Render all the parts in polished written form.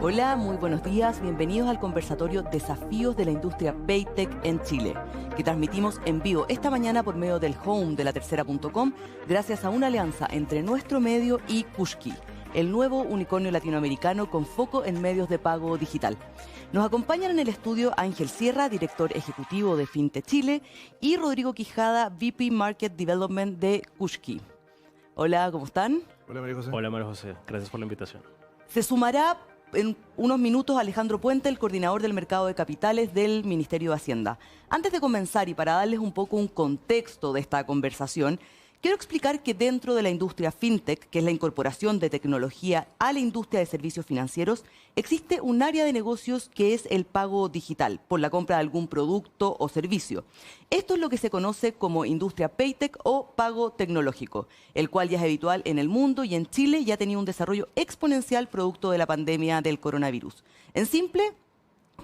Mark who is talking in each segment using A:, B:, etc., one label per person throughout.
A: Hola, muy buenos días. Bienvenidos al conversatorio Desafíos de la Industria Paytech en Chile, que transmitimos en vivo esta mañana por medio del home de latercera.com, gracias a una alianza entre nuestro medio y Kushki, el nuevo unicornio latinoamericano con foco en medios de pago digital. Nos acompañan en el estudio Ángel Sierra, director ejecutivo de Fintech Chile, y Rodrigo Quijada, VP Market Development de Kushki. Hola, ¿cómo están?
B: Hola María José.
C: Hola María José, gracias por la invitación.
A: Se sumará en unos minutos Alejandro Puente, el coordinador del mercado de capitales del Ministerio de Hacienda. Antes de comenzar y para darles un poco un contexto de esta conversación, quiero explicar que dentro de la industria fintech, que es la incorporación de tecnología a la industria de servicios financieros, existe un área de negocios que es el pago digital por la compra de algún producto o servicio. Esto es lo que se conoce como industria Paytech o pago tecnológico, el cual ya es habitual en el mundo y en Chile ya ha tenido un desarrollo exponencial producto de la pandemia del coronavirus. En simple,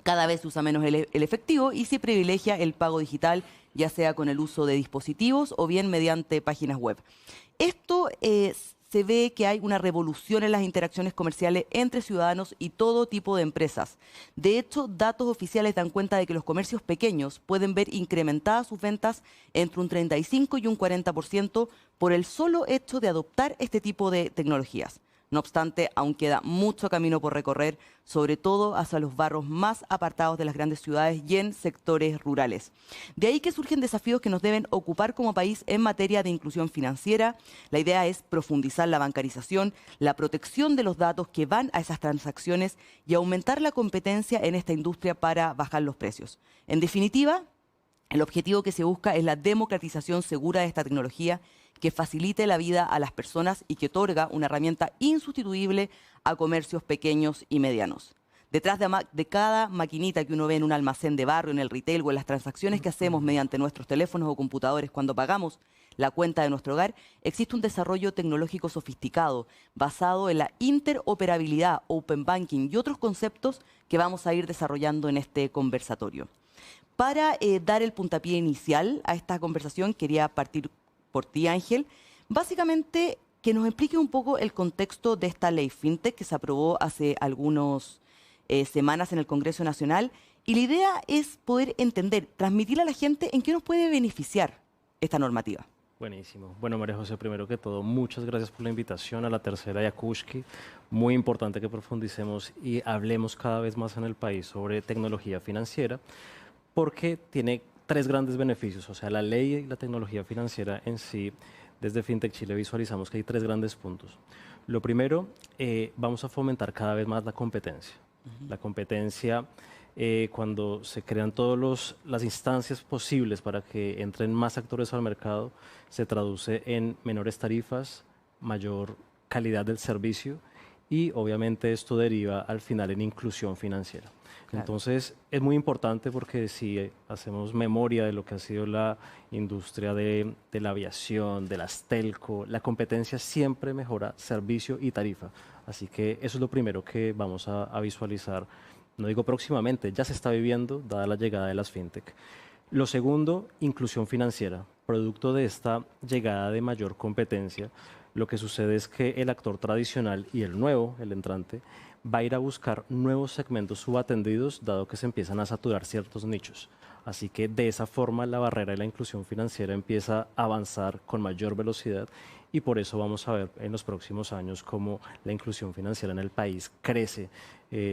A: cada vez se usa menos el efectivo y se privilegia el pago digital, ya sea con el uso de dispositivos o bien mediante páginas web. Esto se ve que hay una revolución en las interacciones comerciales entre ciudadanos y todo tipo de empresas. De hecho, datos oficiales dan cuenta de que los comercios pequeños pueden ver incrementadas sus ventas entre un 35 y un 40% por el solo hecho de adoptar este tipo de tecnologías. No obstante, aún queda mucho camino por recorrer, sobre todo hacia los barrios más apartados de las grandes ciudades y en sectores rurales. De ahí que surgen desafíos que nos deben ocupar como país en materia de inclusión financiera. La idea es profundizar la bancarización, la protección de los datos que van a esas transacciones y aumentar la competencia en esta industria para bajar los precios. En definitiva, el objetivo que se busca es la democratización segura de esta tecnología que facilite la vida a las personas y que otorga una herramienta insustituible a comercios pequeños y medianos. Detrás de cada maquinita que uno ve en un almacén de barrio, en el retail o en las transacciones que hacemos mediante nuestros teléfonos o computadores cuando pagamos la cuenta de nuestro hogar, existe un desarrollo tecnológico sofisticado basado en la interoperabilidad, open banking y otros conceptos que vamos a ir desarrollando en este conversatorio. Para dar el puntapié inicial a esta conversación, quería partir por ti, Ángel. Básicamente, que nos explique un poco el contexto de esta ley FinTech que se aprobó hace algunas semanas en el Congreso Nacional. Y la idea es poder entender, transmitirle a la gente en qué nos puede beneficiar esta normativa.
C: Buenísimo. Bueno, María José, primero que todo, muchas gracias por la invitación a La Tercera y a Kushki. Muy importante que profundicemos y hablemos cada vez más en el país sobre tecnología financiera, porque tiene tres grandes beneficios. O sea, la ley y la tecnología financiera en sí, desde FinTech Chile visualizamos que hay tres grandes puntos. Lo primero, vamos a fomentar cada vez más la competencia. La competencia, cuando se crean todas las instancias posibles para que entren más actores al mercado, se traduce en menores tarifas, mayor calidad del servicio y obviamente esto deriva al final en inclusión financiera. Claro. Entonces es muy importante porque si hacemos memoria de lo que ha sido la industria de la aviación, de las telco, la competencia siempre mejora servicio y tarifa. Así que eso es lo primero que vamos a visualizar. No digo próximamente, ya se está viviendo dada la llegada de las fintech. Lo segundo, inclusión financiera. Producto de esta llegada de mayor competencia, lo que sucede es que el actor tradicional y el nuevo, el entrante, va a ir a buscar nuevos segmentos subatendidos, dado que se empiezan a saturar ciertos nichos. Así que de esa forma la barrera de la inclusión financiera empieza a avanzar con mayor velocidad y por eso vamos a ver en los próximos años cómo la inclusión financiera en el país crece,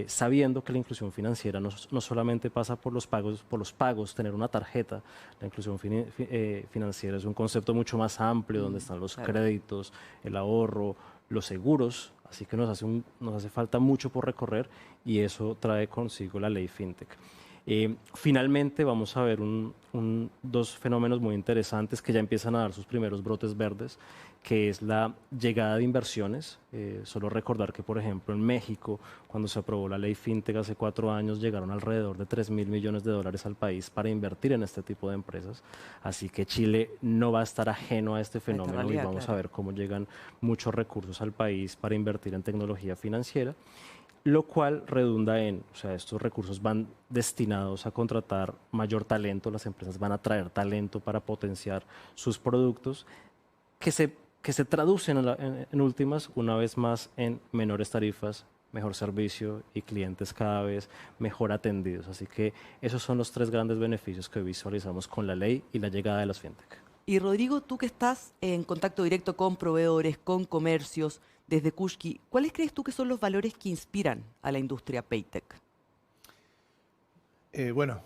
C: sabiendo que la inclusión financiera no solamente pasa por los pagos, tener una tarjeta. La inclusión financiera es un concepto mucho más amplio donde están los créditos, el ahorro, los seguros, así que nos hace falta mucho por recorrer y eso trae consigo la ley FinTech. Finalmente vamos a ver dos fenómenos muy interesantes que ya empiezan a dar sus primeros brotes verdes, que es la llegada de inversiones. Solo recordar que, por ejemplo, en México, cuando se aprobó la ley FinTech hace 4 años, llegaron alrededor de 3.000 millones de dólares al país para invertir en este tipo de empresas. Así que Chile no va a estar ajeno a este fenómeno realidad, y vamos a ver cómo llegan muchos recursos al país para invertir en tecnología financiera, lo cual redunda en, o sea, estos recursos van destinados a contratar mayor talento, las empresas van a traer talento para potenciar sus productos, que se traducen en últimas, una vez más, en menores tarifas, mejor servicio y clientes cada vez mejor atendidos. Así que esos son los tres grandes beneficios que visualizamos con la ley y la llegada de las fintech.
A: Y Rodrigo, tú que estás en contacto directo con proveedores, con comercios, desde Kushki, ¿cuáles crees tú que son los valores que inspiran a la industria Paytech?
B: Bueno,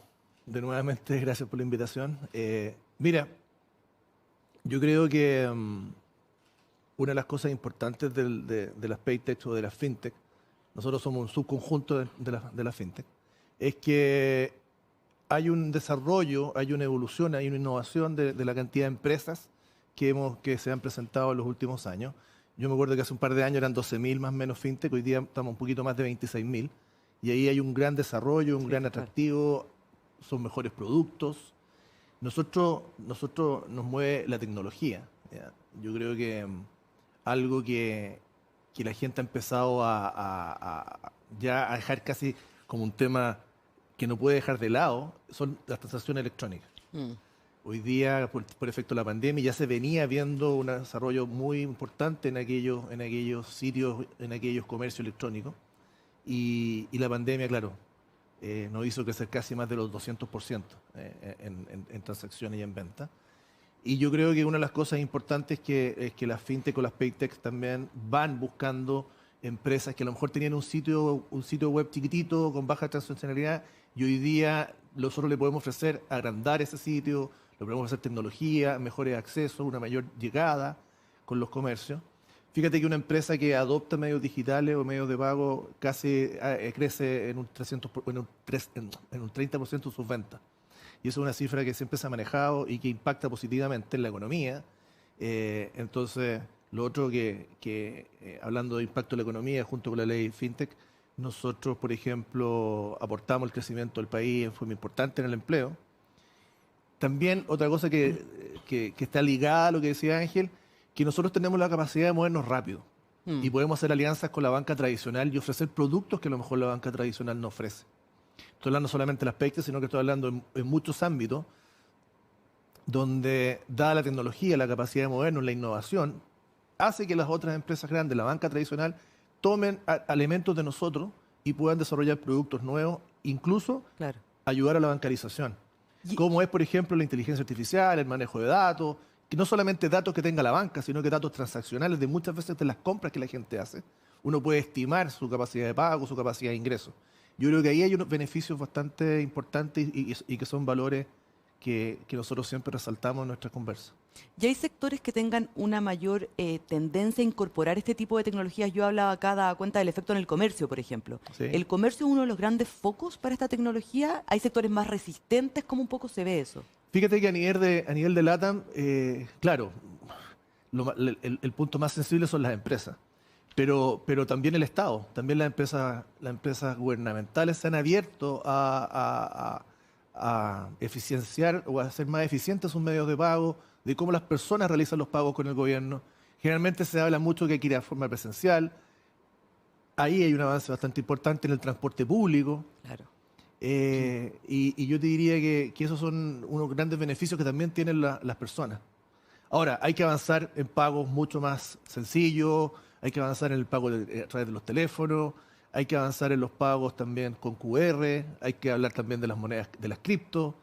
B: de nuevamente, gracias por la invitación. Mira, yo creo que una de las cosas importantes de las Paytech o de las FinTech, nosotros somos un subconjunto de la FinTech, es que hay un desarrollo, hay una evolución, hay una innovación de la cantidad de empresas que se han presentado en los últimos años. Yo me acuerdo que hace un par de años eran 12.000 más o menos FinTech, hoy día estamos un poquito más de 26.000. Y ahí hay un gran desarrollo, un gran atractivo, son mejores productos. Nosotros nos mueve la tecnología. ¿Ya? Yo creo que algo que la gente ha empezado ya a dejar casi como un tema que no puede dejar de lado son las transacciones electrónicas. Hoy día, por efecto de la pandemia, ya se venía viendo un desarrollo muy importante en aquellos sitios, en aquellos comercios electrónicos. Y la pandemia, claro, nos hizo crecer casi más de los 200% en transacciones y en ventas. Y yo creo que una de las cosas importantes es que las fintech o las paytech también van buscando empresas que a lo mejor tenían un sitio web chiquitito con baja transaccionalidad y hoy día nosotros le podemos ofrecer agrandar ese sitio, le podemos ofrecer tecnología, mejores accesos, una mayor llegada con los comercios. Fíjate que una empresa que adopta medios digitales o medios de pago casi crece en un 30% sus ventas. Y eso es una cifra que siempre se ha manejado y que impacta positivamente en la economía. Entonces, lo otro hablando de impacto en la economía, junto con la ley FinTech, nosotros, por ejemplo, aportamos el crecimiento del país en forma importante en el empleo. También otra cosa que está ligada a lo que decía Ángel, que nosotros tenemos la capacidad de movernos rápido y podemos hacer alianzas con la banca tradicional y ofrecer productos que a lo mejor la banca tradicional no ofrece. Estoy hablando solamente del aspecto, sino que estoy hablando en muchos ámbitos donde, dada la tecnología, la capacidad de movernos, la innovación, hace que las otras empresas grandes, la banca tradicional, tomen elementos de nosotros y puedan desarrollar productos nuevos, incluso ayudar a la bancarización. Como es, por ejemplo, la inteligencia artificial, el manejo de datos, que no solamente datos que tenga la banca, sino que datos transaccionales de muchas veces de las compras que la gente hace. Uno puede estimar su capacidad de pago, su capacidad de ingreso. Yo creo que ahí hay unos beneficios bastante importantes y que son valores que nosotros siempre resaltamos en nuestras conversas.
A: ¿Y hay sectores que tengan una mayor tendencia a incorporar este tipo de tecnologías? Yo hablaba acá, daba cuenta del efecto en el comercio, por ejemplo.
B: Sí.
A: ¿El comercio es uno de los grandes focos para esta tecnología? ¿Hay sectores más resistentes? ¿Cómo un poco se ve eso?
B: Fíjate que a nivel de LATAM, claro, el punto más sensible son las empresas, pero también el Estado, también las empresas gubernamentales se han abierto a eficienciar o a hacer más eficientes sus medios de pago, de cómo las personas realizan los pagos con el gobierno. Generalmente se habla mucho que hay que ir de forma presencial. Ahí hay un avance bastante importante en el transporte público.
A: Claro.
B: Y yo te diría que esos son unos grandes beneficios que también tienen las personas. Ahora, hay que avanzar en pagos mucho más sencillos, hay que avanzar en el pago a través de los teléfonos, hay que avanzar en los pagos también con QR, hay que hablar también de las monedas, de las cripto.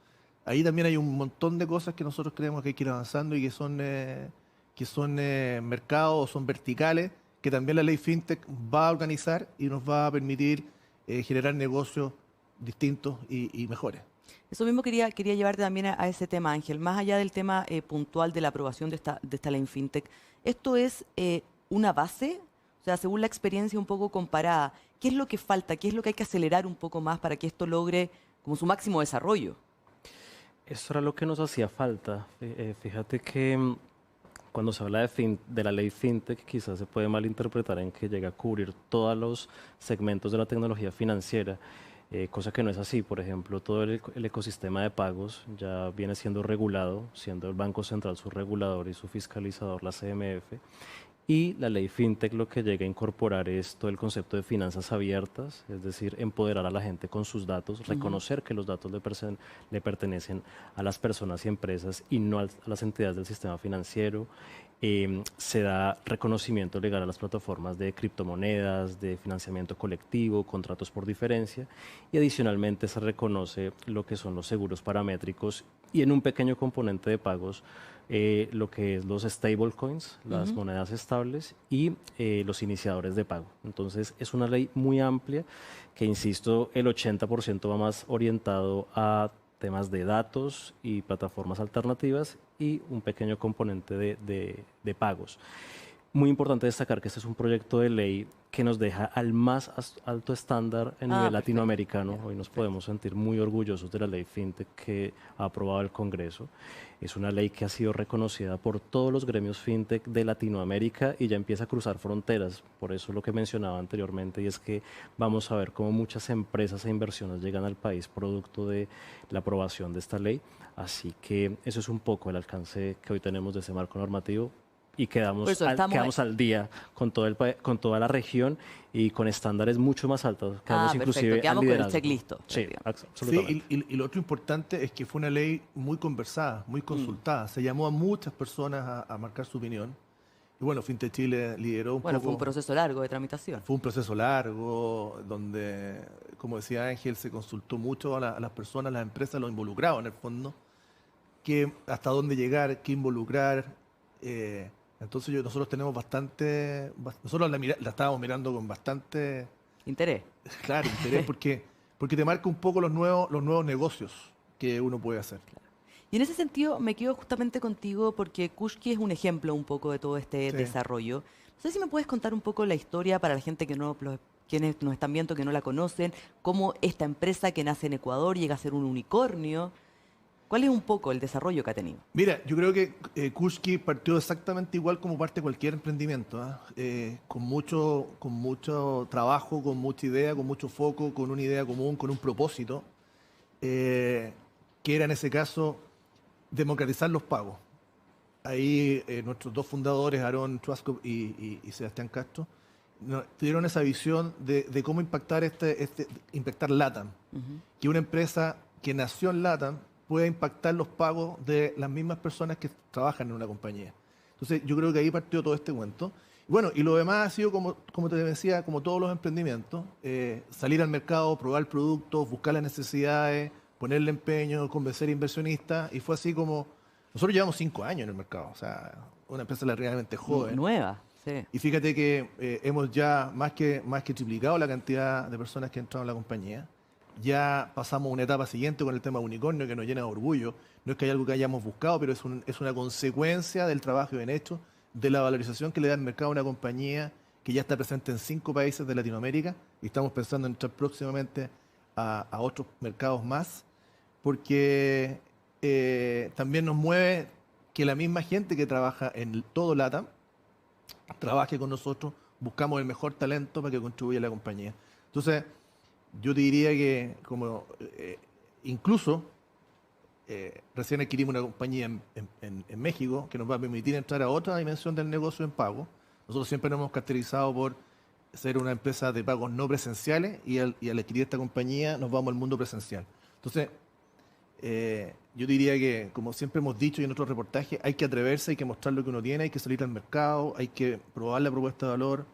B: Ahí también hay un montón de cosas que nosotros creemos que hay que ir avanzando y que son mercados, son verticales, que también la ley FinTech va a organizar y nos va a permitir generar negocios distintos y mejores.
A: Eso mismo quería llevarte también a ese tema, Ángel. Más allá del tema puntual de la aprobación de esta ley FinTech, ¿esto es una base? O sea, según la experiencia un poco comparada, ¿qué es lo que falta? ¿Qué es lo que hay que acelerar un poco más para que esto logre como su máximo desarrollo?
C: Eso era lo que nos hacía falta. Fíjate que cuando se habla de la ley FinTech, quizás se puede malinterpretar en que llega a cubrir todos los segmentos de la tecnología financiera, cosa que no es así. Por ejemplo, todo el ecosistema de pagos ya viene siendo regulado, siendo el Banco Central su regulador y su fiscalizador, la CMF. Y la ley FinTech lo que llega a incorporar es todo el concepto de finanzas abiertas, es decir, empoderar a la gente con sus datos, reconocer que los datos le pertenecen a las personas y empresas y no a las entidades del sistema financiero, se da reconocimiento legal a las plataformas de criptomonedas, de financiamiento colectivo, contratos por diferencia, y adicionalmente se reconoce lo que son los seguros paramétricos y en un pequeño componente de pagos lo que es los stablecoins, las monedas estables y los iniciadores de pago. Entonces es una ley muy amplia que, insisto, el 80% va más orientado a temas de datos y plataformas alternativas y un pequeño componente de pagos. Muy importante destacar que este es un proyecto de ley que nos deja al más alto estándar en nivel latinoamericano. Hoy nos podemos sentir muy orgullosos de la ley FinTech que ha aprobado el Congreso. Es una ley que ha sido reconocida por todos los gremios FinTech de Latinoamérica y ya empieza a cruzar fronteras. Por eso lo que mencionaba anteriormente, y es que vamos a ver cómo muchas empresas e inversiones llegan al país producto de la aprobación de esta ley. Así que eso es un poco el alcance que hoy tenemos de ese marco normativo. Y quedamos al día con toda la región y con estándares mucho más altos. Quedamos inclusive
A: quedamos con el checklist.
C: Sí, absolutamente.
B: Sí, y lo otro importante es que fue una ley muy conversada, muy consultada. Se llamó a muchas personas a marcar su opinión. Y bueno, FinTech Chile lideró un poco.
A: Fue un proceso largo de tramitación.
B: Fue un proceso largo donde, como decía Ángel, se consultó mucho a las personas, las empresas, los involucrados en el fondo, que hasta dónde llegar, qué involucrar. Entonces nosotros tenemos nosotros la estábamos mirando con bastante
A: interés.
B: Claro, interés porque te marca un poco los nuevos negocios que uno puede hacer.
A: Claro. Y en ese sentido me quedo justamente contigo porque Kushki es un ejemplo un poco de todo este desarrollo. No sé si me puedes contar un poco la historia para la gente quienes nos están viendo que no la conocen, cómo esta empresa que nace en Ecuador llega a ser un unicornio. ¿Cuál es un poco el desarrollo que ha tenido?
B: Mira, yo creo que Kushki partió exactamente igual como parte cualquier emprendimiento, con mucho trabajo, con mucha idea, con mucho foco, con una idea común, con un propósito, que era en ese caso democratizar los pagos. Ahí nuestros dos fundadores, Aarón Schwarzkopf y Sebastián Castro, tuvieron esa visión de cómo impactar impactar LATAM, que una empresa que nació en LATAM pueda impactar los pagos de las mismas personas que trabajan en una compañía. Entonces, yo creo que ahí partió todo este cuento. Bueno, y lo demás ha sido, como te decía, como todos los emprendimientos, salir al mercado, probar productos, buscar las necesidades, ponerle empeño, convencer inversionistas, y fue así como... Nosotros llevamos 5 años en el mercado, o sea, una empresa relativamente joven.
A: Nueva, sí.
B: Y fíjate que hemos ya más que triplicado la cantidad de personas que han entrado en la compañía. Ya pasamos a una etapa siguiente con el tema unicornio que nos llena de orgullo. No es que haya algo que hayamos buscado, pero es una consecuencia del trabajo bien hecho, de la valorización que le da el mercado a una compañía que ya está presente en 5 países de Latinoamérica y estamos pensando en entrar próximamente a otros mercados más, porque también nos mueve que la misma gente que trabaja en todo LATAM trabaje con nosotros, buscamos el mejor talento para que contribuya a la compañía. Entonces, yo te diría que incluso recién adquirimos una compañía en México que nos va a permitir entrar a otra dimensión del negocio en pago. Nosotros siempre nos hemos caracterizado por ser una empresa de pagos no presenciales y al adquirir esta compañía nos vamos al mundo presencial. Entonces, yo diría que, como siempre hemos dicho y en otros reportajes, hay que atreverse, hay que mostrar lo que uno tiene, hay que salir al mercado, hay que probar la propuesta de valor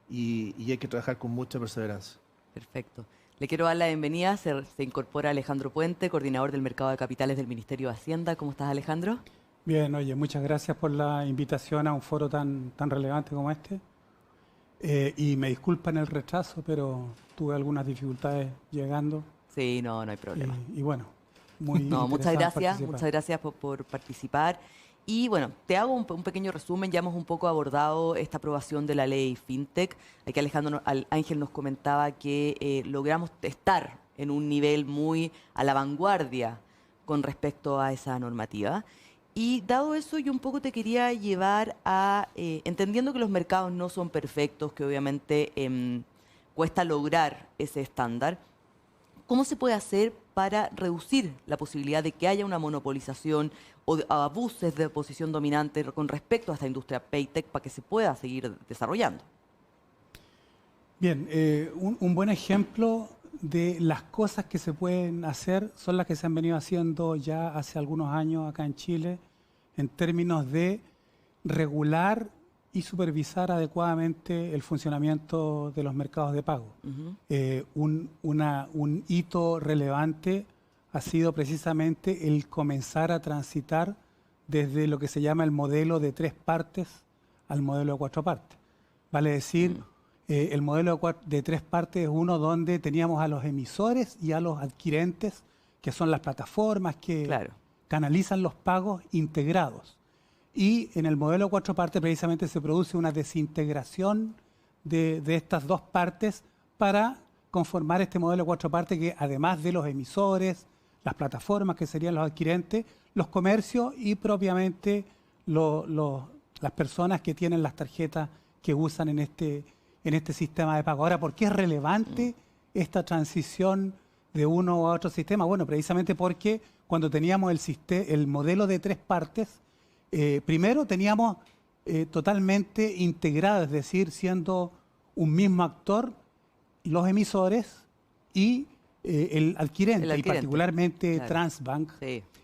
B: y hay que trabajar con mucha perseverancia.
A: Perfecto. Le quiero dar la bienvenida. Se incorpora Alejandro Puente, coordinador del mercado de capitales del Ministerio de Hacienda. ¿Cómo estás, Alejandro?
D: Bien, oye, muchas gracias por la invitación a un foro tan relevante como este. Y me disculpan el retraso, pero tuve algunas dificultades llegando.
A: Sí, no hay problema.
D: Y bueno, muy
A: muchas gracias por participar. Y bueno, te hago un pequeño resumen. Ya hemos un poco abordado esta aprobación de la ley FinTech. Aquí Ángel nos comentaba que logramos estar en un nivel muy a la vanguardia con respecto a esa normativa. Y dado eso, yo un poco te quería llevar a, entendiendo que los mercados no son perfectos, que obviamente cuesta lograr ese estándar, ¿cómo se puede hacer para reducir la posibilidad de que haya una monopolización o abusos de posición dominante con respecto a esta industria Paytech para que se pueda seguir desarrollando?
D: Bien, un buen ejemplo de las cosas que se pueden hacer son las que se han venido haciendo ya hace algunos años acá en Chile en términos de regular y supervisar adecuadamente el funcionamiento de los mercados de pago. Un hito relevante ha sido precisamente el comenzar a transitar desde lo que se llama el modelo de 3 partes al modelo de 4 partes. Vale decir, el modelo de 3 partes es uno donde teníamos a los emisores y a los adquirentes, que son las plataformas que canalizan los pagos integrados. Y en el modelo de 4 partes precisamente se produce una desintegración de estas 2 partes para conformar este modelo de 4 partes que, además de los emisores, las plataformas que serían los adquirentes, los comercios y propiamente las personas que tienen las tarjetas que usan en este sistema de pago. Ahora, ¿por qué es relevante esta transición de uno a otro sistema? Bueno, precisamente porque cuando teníamos el modelo de 3 partes, primero teníamos totalmente integrado, es decir, siendo un mismo actor, los emisores y el adquirente, y particularmente Transbank,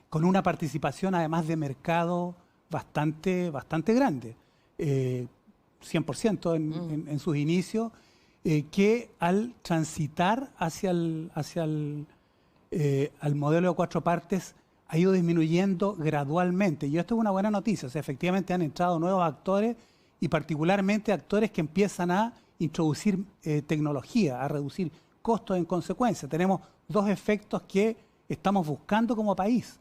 D: con una participación además de mercado bastante grande, 100% en sus inicios, que al transitar al modelo de 4 partes ha ido disminuyendo gradualmente. Y esto es una buena noticia. O sea, efectivamente han entrado nuevos actores y particularmente actores que empiezan a introducir tecnología, a reducir costos en consecuencia. Tenemos 2 efectos que estamos buscando como país.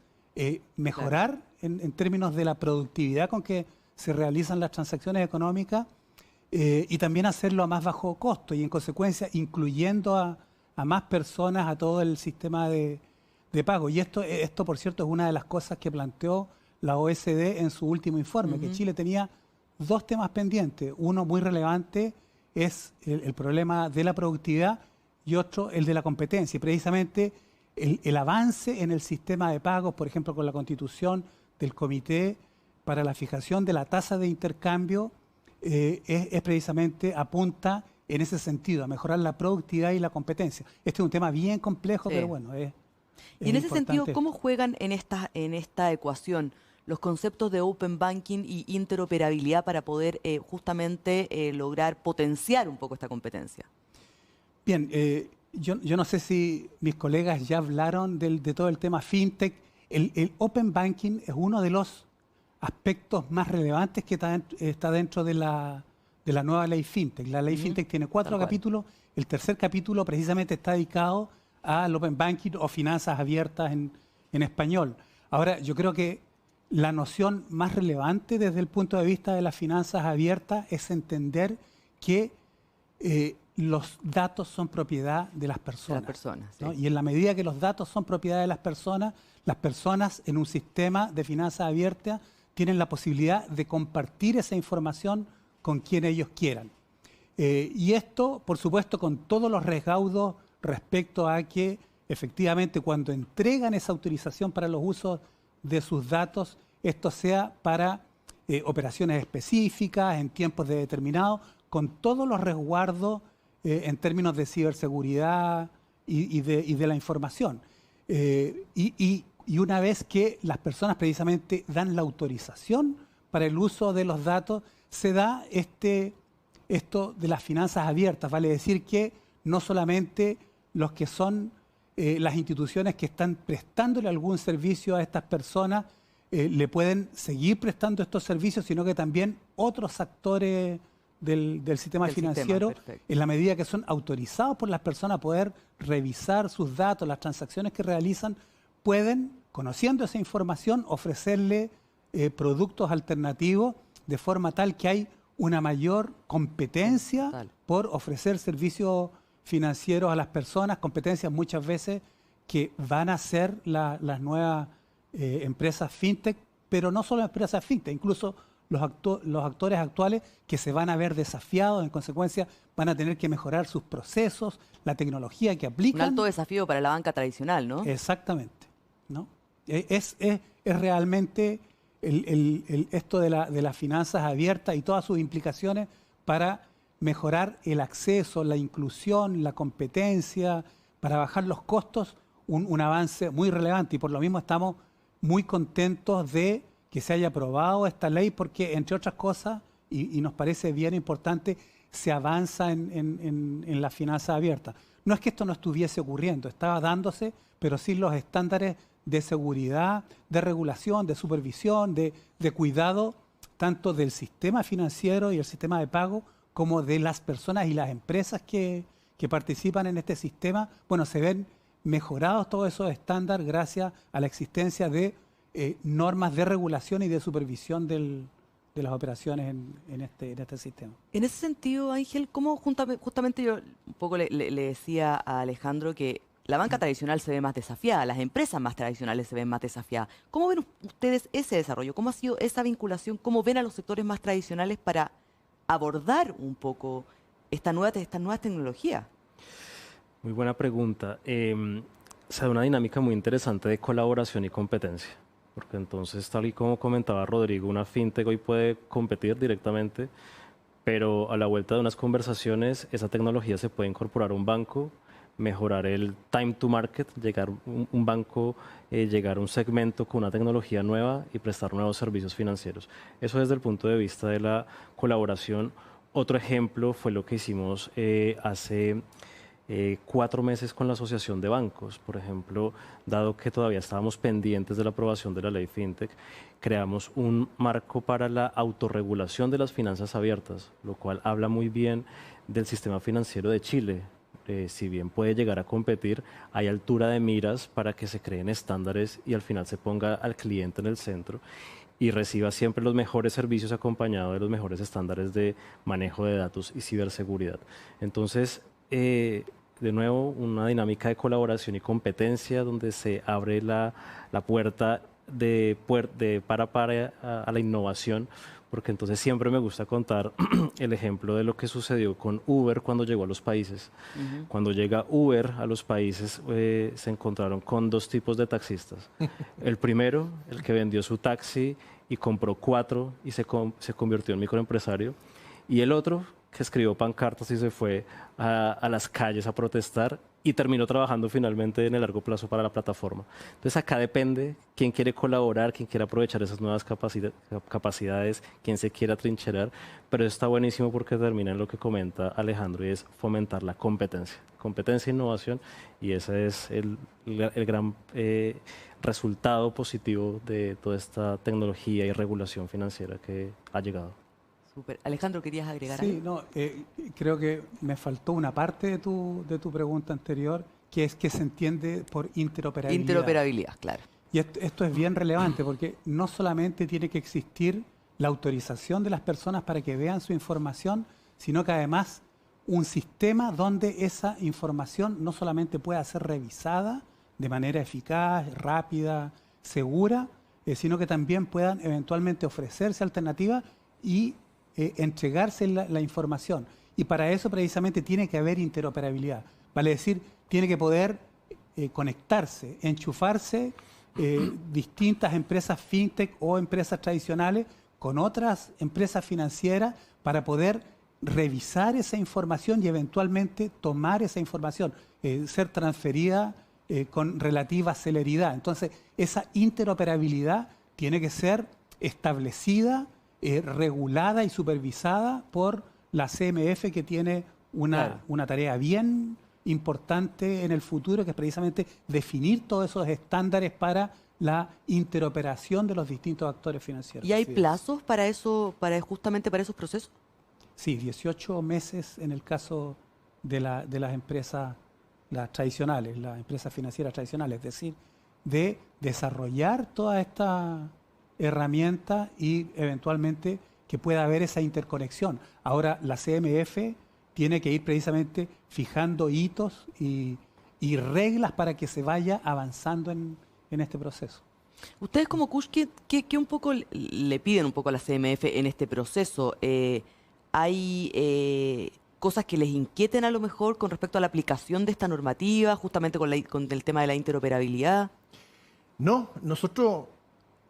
D: Mejorar en términos de la productividad con que se realizan las transacciones económicas y también hacerlo a más bajo costo y en consecuencia incluyendo a más personas a todo el sistema de pago. Y esto, por cierto, es una de las cosas que planteó la OECD en su último informe, que Chile tenía 2 temas pendientes. Uno muy relevante es el problema de la productividad y otro el de la competencia. Y precisamente el avance en el sistema de pagos, por ejemplo, con la constitución del Comité para la Fijación de la Tasa de Intercambio, es precisamente apunta en ese sentido, a mejorar la productividad y la competencia. Este es un tema bien complejo, pero bueno, es
A: y en ese
D: importante.
A: sentido, ¿cómo juegan en esta ecuación los conceptos de Open Banking y interoperabilidad para poder justamente lograr potenciar un poco esta competencia?
D: Bien, yo no sé si mis colegas ya hablaron de todo el tema FinTech. El Open Banking es uno de los aspectos más relevantes que está dentro de la nueva ley FinTech. La ley FinTech tiene 4 capítulos. El tercer capítulo precisamente está dedicado al Open Banking o finanzas abiertas en español. Ahora, yo creo que la noción más relevante desde el punto de vista de las finanzas abiertas es entender que los datos son propiedad de las personas. ¿no? Y en la medida que los datos son propiedad de las personas en un sistema de finanzas abiertas tienen la posibilidad de compartir esa información con quien ellos quieran. Y esto, por supuesto, con todos los resguardos respecto a que efectivamente cuando entregan esa autorización para los usos de sus datos, esto sea para operaciones específicas, en tiempos determinados, con todos los resguardos en términos de ciberseguridad y de la información. Y una vez que las personas precisamente dan la autorización para el uso de los datos, se da esto de las finanzas abiertas. Vale decir que no solamente los que son las instituciones que están prestándole algún servicio a estas personas le pueden seguir prestando estos servicios, sino que también otros actores del sistema financiero, en la medida que son autorizados por las personas a poder revisar sus datos, las transacciones que realizan, pueden, conociendo esa información, ofrecerle productos alternativos de forma tal que hay una mayor competencia por ofrecer servicios financieros a las personas, competencias muchas veces que van a ser las nuevas empresas fintech, pero no solo empresas fintech, incluso los actores actuales que se van a ver desafiados, en consecuencia van a tener que mejorar sus procesos, la tecnología que aplican.
A: Un alto desafío para la banca tradicional, ¿no?
D: Exactamente, ¿no? Es realmente esto de las finanzas abiertas y todas sus implicaciones para mejorar el acceso, la inclusión, la competencia, para bajar los costos, un avance muy relevante. Y por lo mismo estamos muy contentos de que se haya aprobado esta ley porque, entre otras cosas, y nos parece bien importante, se avanza en las finanzas abiertas. No es que esto no estuviese ocurriendo, estaba dándose, pero sí los estándares de seguridad, de regulación, de supervisión, de cuidado, tanto del sistema financiero y el sistema de pago, como de las personas y las empresas que participan en este sistema. Bueno, se ven mejorados todos esos estándares gracias a la existencia de normas de regulación y de supervisión de las operaciones en este sistema.
A: En ese sentido, Ángel, ¿cómo justamente yo un poco le decía a Alejandro que la banca tradicional se ve más desafiada, las empresas más tradicionales se ven más desafiadas? ¿Cómo ven ustedes ese desarrollo? ¿Cómo ha sido esa vinculación? ¿Cómo ven a los sectores más tradicionales para abordar un poco estas nuevas tecnologías?
C: Muy buena pregunta. Se da una dinámica muy interesante de colaboración y competencia, porque entonces, tal y como comentaba Rodrigo, una fintech hoy puede competir directamente, pero a la vuelta de unas conversaciones, esa tecnología se puede incorporar a un banco, mejorar el time to market, llegar un banco, llegar a un segmento con una tecnología nueva y prestar nuevos servicios financieros. Eso desde el punto de vista de la colaboración. Otro ejemplo fue lo que hicimos hace 4 meses con la Asociación de Bancos. Por ejemplo, dado que todavía estábamos pendientes de la aprobación de la ley FinTech, creamos un marco para la autorregulación de las finanzas abiertas, lo cual habla muy bien del sistema financiero de Chile. Si bien puede llegar a competir, hay altura de miras para que se creen estándares y al final se ponga al cliente en el centro y reciba siempre los mejores servicios acompañados de los mejores estándares de manejo de datos y ciberseguridad. Entonces, de nuevo, una dinámica de colaboración y competencia donde se abre la puerta de par a par a la innovación, porque entonces siempre me gusta contar el ejemplo de lo que sucedió con Uber cuando llegó a los países. Cuando llega Uber a los países, se encontraron con 2 tipos de taxistas. El primero, el que vendió su taxi y compró 4 y se convirtió en microempresario. Y el otro, que escribió pancartas y se fue a las calles a protestar y terminó trabajando finalmente en el largo plazo para la plataforma. Entonces acá depende quién quiere colaborar, quién quiere aprovechar esas nuevas capacidades, quién se quiera trincherar, pero está buenísimo porque termina en lo que comenta Alejandro y es fomentar la competencia. Competencia e innovación, y ese es el gran resultado positivo de toda esta tecnología y regulación financiera que ha llegado.
A: Súper. Alejandro, ¿querías agregar
D: Sí,
A: algo?
D: no, creo que me faltó una parte de tu pregunta anterior, que es que se entiende por interoperabilidad.
A: Interoperabilidad, claro.
D: Y esto es bien relevante porque no solamente tiene que existir la autorización de las personas para que vean su información, sino que además un sistema donde esa información no solamente pueda ser revisada de manera eficaz, rápida, segura, sino que también puedan eventualmente ofrecerse alternativas y entregarse la información. Y para eso precisamente tiene que haber interoperabilidad. Vale decir, tiene que poder conectarse, enchufarse distintas empresas fintech o empresas tradicionales con otras empresas financieras para poder revisar esa información y eventualmente tomar esa información, ser transferida con relativa celeridad. Entonces, esa interoperabilidad tiene que ser establecida, regulada y supervisada por la CMF, que tiene una tarea bien importante en el futuro, que es precisamente definir todos esos estándares para la interoperación de los distintos actores financieros.
A: ¿Y hay plazos para eso, justamente para esos procesos?
D: Sí, 18 meses en el caso de las empresas las tradicionales, las empresas financieras tradicionales, es decir, de desarrollar toda esta herramienta y eventualmente que pueda haber esa interconexión. Ahora la CMF tiene que ir precisamente fijando hitos y reglas para que se vaya avanzando en este proceso.
A: Ustedes como Kushki, ¿qué un poco le piden un poco a la CMF en este proceso? ¿Hay cosas que les inquieten a lo mejor con respecto a la aplicación de esta normativa, justamente con el tema de la interoperabilidad?
B: No, nosotros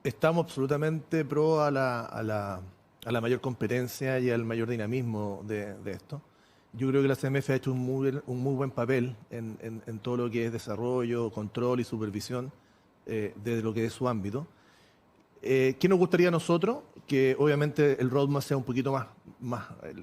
B: estamos absolutamente pro a la mayor competencia y al mayor dinamismo de esto. Yo creo que la CMF ha hecho un muy buen papel en todo lo que es desarrollo, control y supervisión de lo que es su ámbito. ¿Qué nos gustaría a nosotros? Que obviamente el roadmap sea un poquito más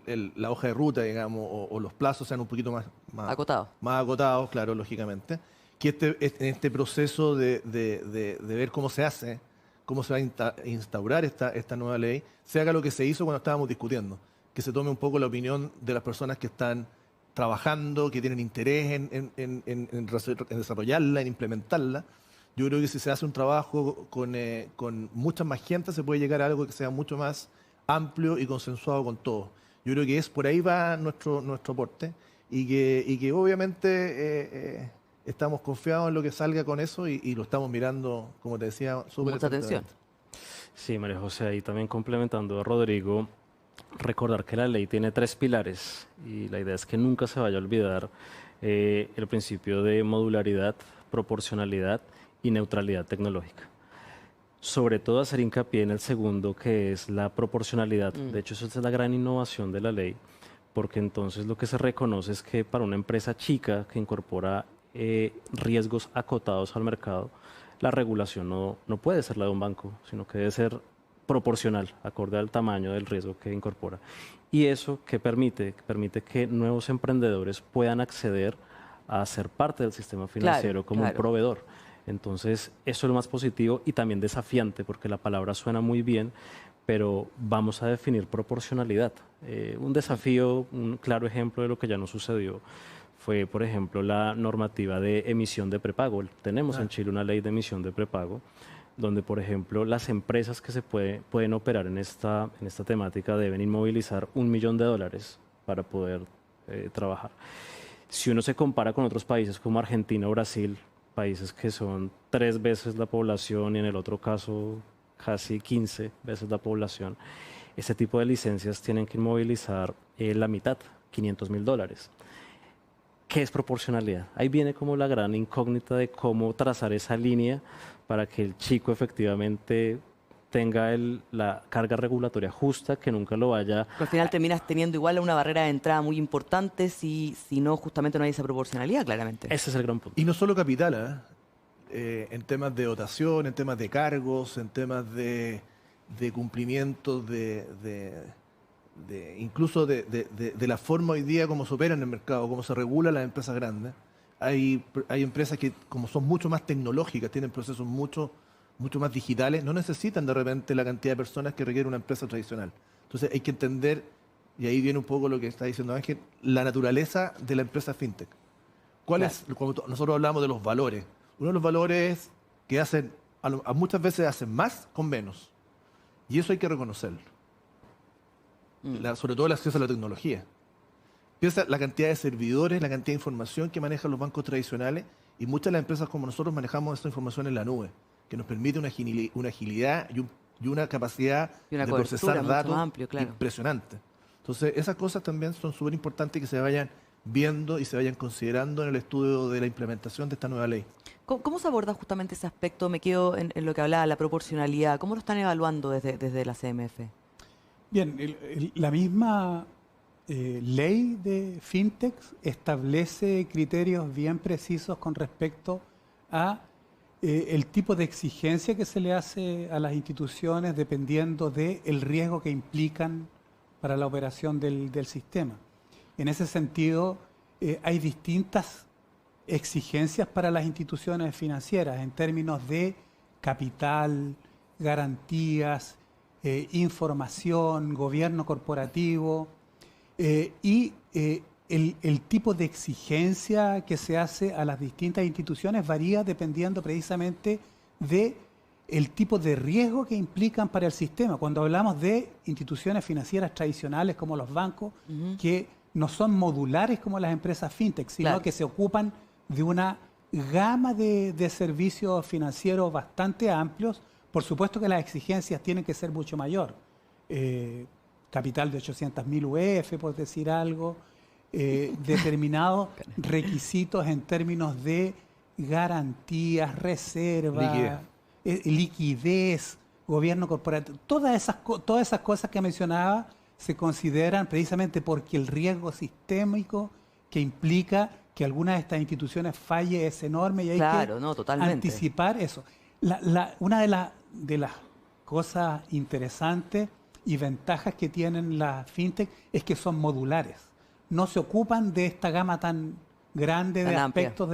B: la hoja de ruta, digamos, o los plazos sean un poquito más
A: Acotado.
B: más acotados, claro, lógicamente. Que en este proceso de ver cómo se hace, cómo se va a instaurar esta nueva ley, se haga lo que se hizo cuando estábamos discutiendo. Que se tome un poco la opinión de las personas que están trabajando, que tienen interés en desarrollarla, en implementarla. Yo creo que si se hace un trabajo con mucha más gente, se puede llegar a algo que sea mucho más amplio y consensuado con todos. Yo creo que por ahí va nuestro aporte y que obviamente estamos confiados en lo que salga con eso y lo estamos mirando, como te decía, súper
A: Mucha atención.
C: Sí, María José, y también complementando a Rodrigo, recordar que la ley tiene 3 pilares y la idea es que nunca se vaya a olvidar el principio de modularidad, proporcionalidad y neutralidad tecnológica. Sobre todo hacer hincapié en el segundo, que es la proporcionalidad. De hecho, esa es la gran innovación de la ley, porque entonces lo que se reconoce es que para una empresa chica que incorpora riesgos acotados al mercado, la regulación no puede ser la de un banco, sino que debe ser proporcional, acorde al tamaño del riesgo que incorpora. Y eso que permite que nuevos emprendedores puedan acceder a ser parte del sistema financiero como un proveedor. Entonces, eso es lo más positivo y también desafiante, porque la palabra suena muy bien, pero vamos a definir proporcionalidad. Un desafío, un claro ejemplo de lo que ya no sucedió fue, por ejemplo, la normativa de emisión de prepago. Tenemos en Chile una ley de emisión de prepago, donde, por ejemplo, las empresas que pueden operar en esta temática deben inmovilizar $1 millón para poder trabajar. Si uno se compara con otros países como Argentina o Brasil, países que son 3 veces la población y en el otro caso casi 15 veces la población, ese tipo de licencias tienen que inmovilizar la mitad, $500.000. ¿Qué es proporcionalidad? Ahí viene como la gran incógnita de cómo trazar esa línea para que el chico efectivamente tenga la carga regulatoria justa, que nunca lo vaya...
A: Pero al final terminas teniendo igual una barrera de entrada muy importante si no, justamente no hay esa proporcionalidad, claramente.
C: Ese es el gran punto.
B: Y no solo capital, en temas de dotación, en temas de cargos, en temas de cumplimiento incluso de la forma hoy día como se opera en el mercado, cómo se regula las empresas grandes. Hay empresas que, como son mucho más tecnológicas, tienen procesos mucho más digitales, no necesitan de repente la cantidad de personas que requiere una empresa tradicional. Entonces hay que entender, y ahí viene un poco lo que está diciendo Ángel, la naturaleza de la empresa fintech. Cuando nosotros hablamos de los valores, uno de los valores que hacen, muchas veces hacen más con menos. Y eso hay que reconocerlo. Sobre todo el acceso a la tecnología. Piensa la cantidad de servidores, la cantidad de información que manejan los bancos tradicionales, y muchas de las empresas como nosotros manejamos esta información en la nube, que nos permite una agilidad y una capacidad de procesar datos impresionante. Entonces, esas cosas también son súper importantes que se vayan viendo y se vayan considerando en el estudio de la implementación de esta nueva ley.
A: ¿Cómo se aborda justamente ese aspecto? Me quedo en lo que hablaba, la proporcionalidad. ¿Cómo lo están evaluando desde la CMF?
D: Bien, la misma ley de fintech establece criterios bien precisos con respecto a el tipo de exigencia que se le hace a las instituciones dependiendo del riesgo que implican para la operación del sistema. En ese sentido, hay distintas exigencias para las instituciones financieras en términos de capital, garantías, información, gobierno corporativo y el tipo de exigencia que se hace a las distintas instituciones varía dependiendo precisamente de el tipo de riesgo que implican para el sistema. Cuando hablamos de instituciones financieras tradicionales como los bancos, que no son modulares como las empresas fintech, sino que se ocupan de una gama de servicios financieros bastante amplios, por supuesto que las exigencias tienen que ser mucho mayor. Capital de 800.000 UF, por decir algo, determinados requisitos en términos de garantías, reservas, liquidez, gobierno corporativo. Todas esas cosas que mencionaba se consideran precisamente porque el riesgo sistémico que implica que alguna de estas instituciones falle es enorme y hay que
A: totalmente
D: anticipar eso. Una de las cosas interesantes y ventajas que tienen las fintech es que son modulares. No se ocupan de esta gama tan grande de
A: Tan amplia.
D: aspectos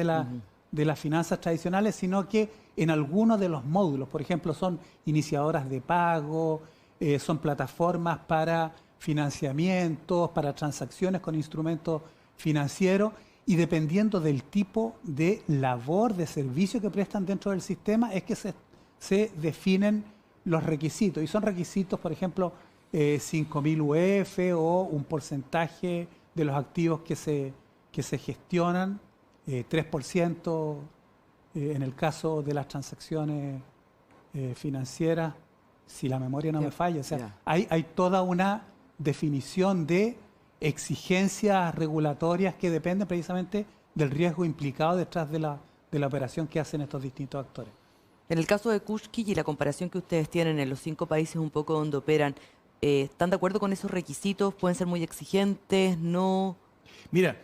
D: de las finanzas tradicionales, sino que en algunos de los módulos, por ejemplo, son iniciadoras de pago, son plataformas para financiamientos, para transacciones con instrumentos financieros, y dependiendo del tipo de labor, de servicio que prestan dentro del sistema, es que se definen los requisitos. Y son requisitos, por ejemplo, 5.000 UF o un porcentaje de los activos que se gestionan, 3% en el caso de las transacciones financieras, si la memoria no me falla. O sea, hay toda una definición de exigencias regulatorias que dependen precisamente del riesgo implicado detrás de la operación que hacen estos distintos actores.
A: En el caso de Kushki y la comparación que ustedes tienen en los 5 países un poco donde operan, ¿están de acuerdo con esos requisitos? ¿Pueden ser muy exigentes? ¿No?
B: Mira,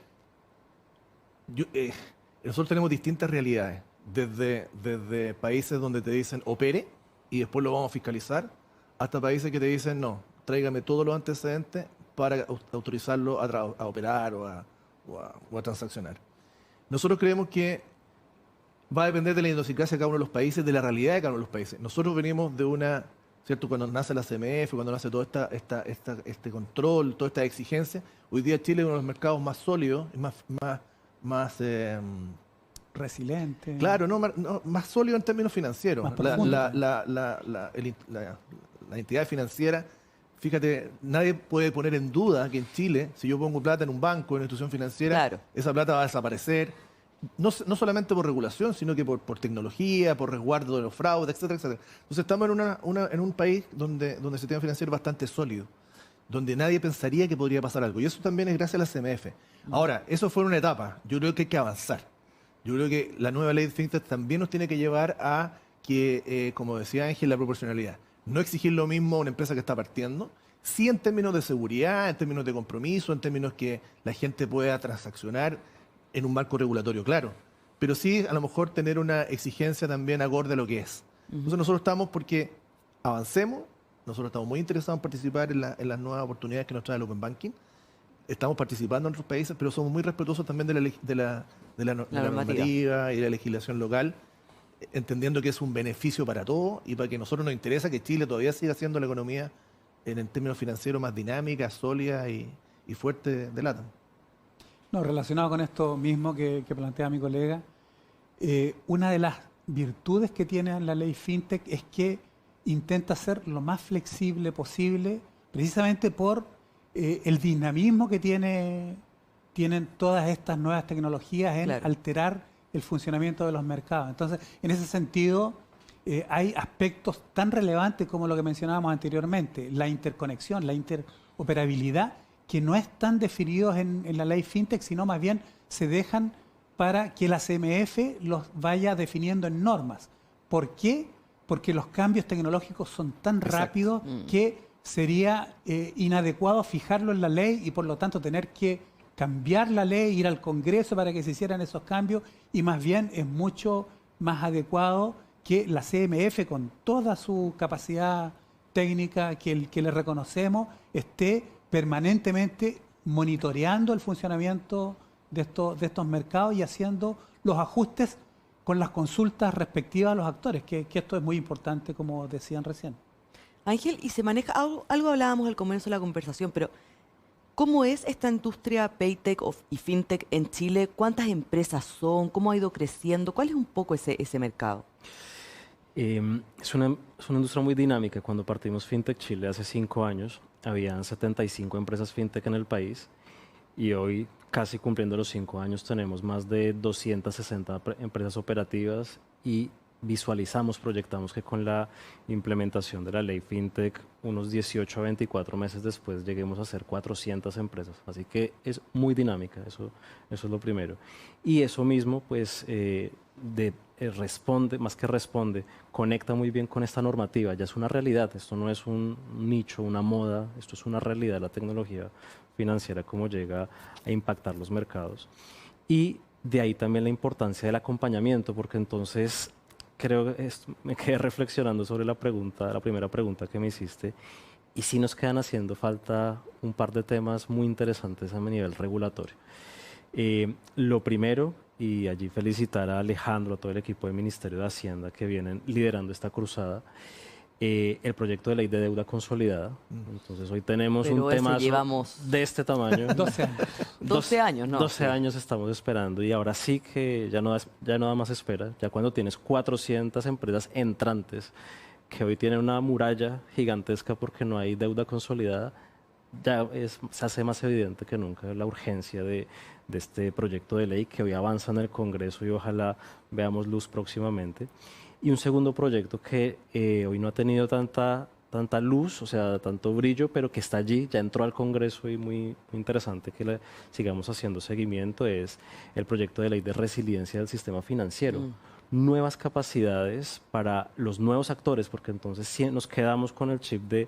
B: nosotros tenemos distintas realidades, desde países donde te dicen opere y después lo vamos a fiscalizar, hasta países que te dicen no, tráigame todos los antecedentes para autorizarlo a operar o a transaccionar. Nosotros creemos que va a depender de la idiosincrasia de cada uno de los países, de la realidad de cada uno de los países. Nosotros venimos de una, ¿cierto? Cuando nace la CMF, cuando nace todo este control, toda esta exigencia, hoy día Chile es uno de los mercados más sólidos, más
D: resiliente.
B: Claro, más sólido en términos financieros.
D: Más profundo.
B: La entidad financiera, fíjate, nadie puede poner en duda que en Chile, si yo pongo plata en un banco, en una institución financiera,
A: Claro.
B: esa plata va a desaparecer. No solamente por regulación, sino que por tecnología, por resguardo de los fraudes, etcétera, etcétera. Entonces estamos en un país donde el sistema financiero es bastante sólido, donde nadie pensaría que podría pasar algo. Y eso también es gracias a la CMF. Ahora, eso fue una etapa. Yo creo que hay que avanzar. Yo creo que la nueva ley de FinTech también nos tiene que llevar a que, como decía Ángel, la proporcionalidad. No exigir lo mismo a una empresa que está partiendo, sí en términos de seguridad, en términos de compromiso, en términos que la gente pueda transaccionar en un marco regulatorio, claro. Pero sí, a lo mejor tener una exigencia también acorde a lo que es. Entonces nosotros estamos porque avancemos, nosotros estamos muy interesados en participar en las nuevas oportunidades que nos trae el Open Banking. Estamos participando en otros países, pero somos muy respetuosos también de la normativa y de la legislación local, entendiendo que es un beneficio para todos y para que a nosotros nos interesa que Chile todavía siga siendo la economía en términos financieros más dinámica, sólida y fuerte de LATAM.
D: No, relacionado con esto mismo que plantea mi colega, una de las virtudes que tiene la ley FinTech es que intenta ser lo más flexible posible, precisamente por el dinamismo que tienen todas estas nuevas tecnologías en
A: Claro.
D: alterar el funcionamiento de los mercados. Entonces, en ese sentido, hay aspectos tan relevantes como lo que mencionábamos anteriormente, la interconexión, la interoperabilidad, que no están definidos en la ley FinTech, sino más bien se dejan para que la CMF los vaya definiendo en normas. ¿Por qué? Porque los cambios tecnológicos son tan rápidos que sería inadecuado fijarlo en la ley y por lo tanto tener que cambiar la ley, ir al Congreso para que se hicieran esos cambios, y más bien es mucho más adecuado que la CMF, con toda su capacidad técnica que le reconocemos, esté permanentemente monitoreando el funcionamiento de estos mercados y haciendo los ajustes con las consultas respectivas a los actores, que esto es muy importante, como decían recién.
A: Ángel, y se maneja, algo hablábamos al comienzo de la conversación, pero ¿cómo es esta industria Paytech y FinTech en Chile? ¿Cuántas empresas son? ¿Cómo ha ido creciendo? ¿Cuál es un poco ese mercado?
C: Es una industria muy dinámica. Cuando partimos FinTech Chile hace 5 años, habían 75 empresas FinTech en el país y hoy, casi cumpliendo los 5 años, tenemos más de 260 empresas operativas y proyectamos que con la implementación de la ley FinTech, unos 18 a 24 meses después, lleguemos a ser 400 empresas. Así que es muy dinámica, eso es lo primero. Y eso mismo, pues, responde, más que responde, conecta muy bien con esta normativa. Ya es una realidad, esto no es un nicho, una moda, esto es una realidad, la tecnología financiera, cómo llega a impactar los mercados. Y de ahí también la importancia del acompañamiento, porque entonces creo que me quedé reflexionando sobre la primera pregunta que me hiciste, y sí nos quedan haciendo falta un par de temas muy interesantes a nivel regulatorio. Lo primero, y allí felicitar a Alejandro, a todo el equipo del Ministerio de Hacienda que vienen liderando esta cruzada, el proyecto de ley de deuda consolidada. Entonces hoy tenemos
A: Pero
C: un tema
A: llevamos
C: de este tamaño.
D: 12 años.
A: 12 años, ¿no?
C: 12 años estamos esperando, y ahora sí que ya no da más espera. Ya cuando tienes 400 empresas entrantes que hoy tienen una muralla gigantesca porque no hay deuda consolidada, se hace más evidente que nunca la urgencia de este proyecto de ley que hoy avanza en el Congreso y ojalá veamos luz próximamente. Y un segundo proyecto que hoy no ha tenido tanta luz, o sea, tanto brillo, pero que está allí, ya entró al Congreso y muy interesante que le sigamos haciendo seguimiento, es el proyecto de ley de resiliencia del sistema financiero. Nuevas capacidades para los nuevos actores, porque entonces sí nos quedamos con el chip de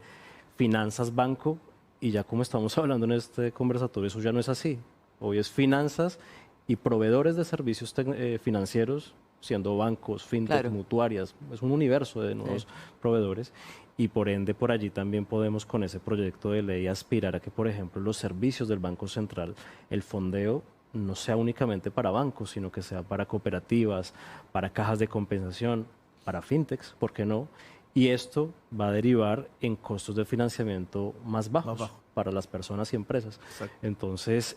C: finanzas, banco, y ya como estamos hablando en este conversatorio, eso ya no es así. Hoy es finanzas y proveedores de servicios financieros, siendo bancos, fintech,
A: Claro.
C: mutuarias, es un universo de nuevos proveedores, y por ende por allí también podemos con ese proyecto de ley aspirar a que, por ejemplo, los servicios del Banco Central, el fondeo, no sea únicamente para bancos, sino que sea para cooperativas, para cajas de compensación, para fintechs, ¿por qué no? Y esto va a derivar en costos de financiamiento más bajos para las personas y empresas.
B: Exacto.
C: Entonces,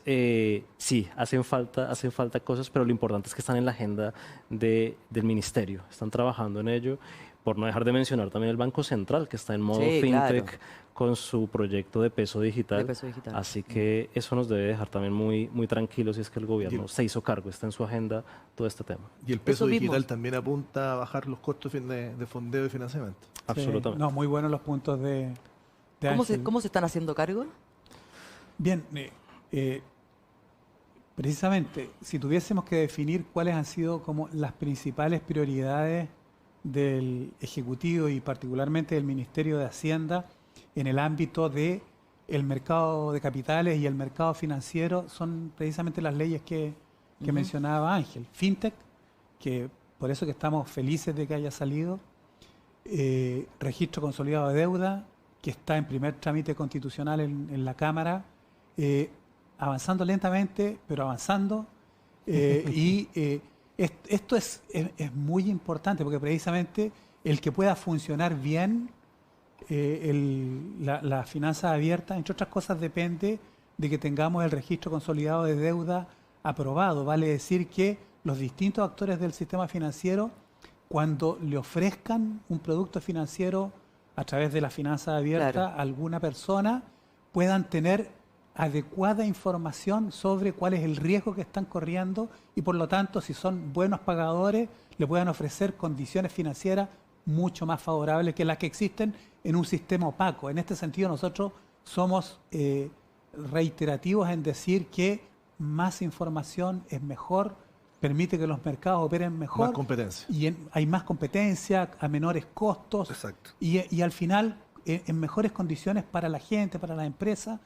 C: sí, hacen falta cosas, pero lo importante es que están en la agenda del ministerio, están trabajando en ello, por no dejar de mencionar también el Banco Central, que está en modo
A: Sí,
C: fintech,
A: claro.
C: con su proyecto de peso digital.
A: De peso digital.
C: Así que eso nos debe dejar también muy tranquilos, si es que el gobierno se hizo cargo, está en su agenda todo este tema.
B: Y el peso
A: Eso mismo.
B: digital también apunta a bajar los costos de fondeo y financiamiento.
C: Absolutamente.
D: No, muy buenos los puntos de Ángel.
A: ¿Cómo se están haciendo cargo?
D: Bien, precisamente, si tuviésemos que definir cuáles han sido como las principales prioridades del Ejecutivo y particularmente del Ministerio de Hacienda en el ámbito de el mercado de capitales y el mercado financiero, son precisamente las leyes que mencionaba Ángel. Fintech, que por eso que estamos felices de que haya salido. Registro consolidado de deuda, que está en primer trámite constitucional en la Cámara, avanzando lentamente, pero avanzando. Esto es muy importante porque precisamente el que pueda funcionar bien la finanza abierta, entre otras cosas, depende de que tengamos el registro consolidado de deuda aprobado. Vale decir que los distintos actores del sistema financiero, cuando le ofrezcan un producto financiero a través de la finanza abierta
A: Claro.
D: a alguna persona, puedan tener adecuada información sobre cuál es el riesgo que están corriendo y, por lo tanto, si son buenos pagadores, le puedan ofrecer condiciones financieras mucho más favorables que las que existen en un sistema opaco. En este sentido, nosotros somos reiterativos en decir que más información es mejor, permite que los mercados operen mejor.
B: Más competencia.
D: Y hay más competencia a menores costos.
B: Exacto.
D: Y al final, en mejores condiciones para la gente, para las empresas,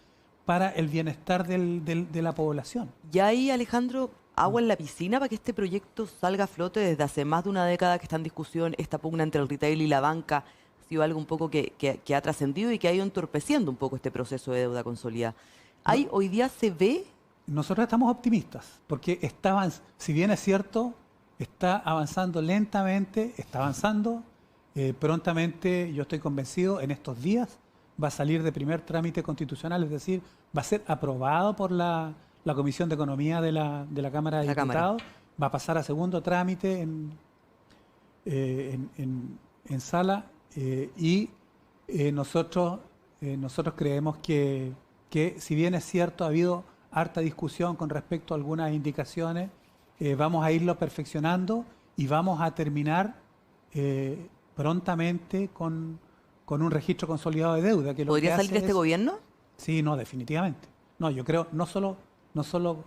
D: para el bienestar de la población.
A: Ya ahí, Alejandro, agua en la piscina para que este proyecto salga a flote. Desde hace más de una década que está en discusión esta pugna entre el retail y la banca. Ha sido algo un poco que ha trascendido y que ha ido entorpeciendo un poco este proceso de deuda consolidada. Hoy día se ve...
D: Nosotros estamos optimistas, porque si bien es cierto, está avanzando lentamente, está avanzando. Prontamente, yo estoy convencido, en estos días va a salir de primer trámite constitucional, es decir, va a ser aprobado por la Comisión de Economía de la Cámara de Diputados, va a pasar a segundo trámite en sala nosotros creemos que si bien es cierto, ha habido harta discusión con respecto a algunas indicaciones, vamos a irlo perfeccionando y vamos a terminar prontamente con un registro consolidado de deuda. Que
A: ¿Podría salir de este gobierno?
D: Sí, no, definitivamente. No, yo creo, no solo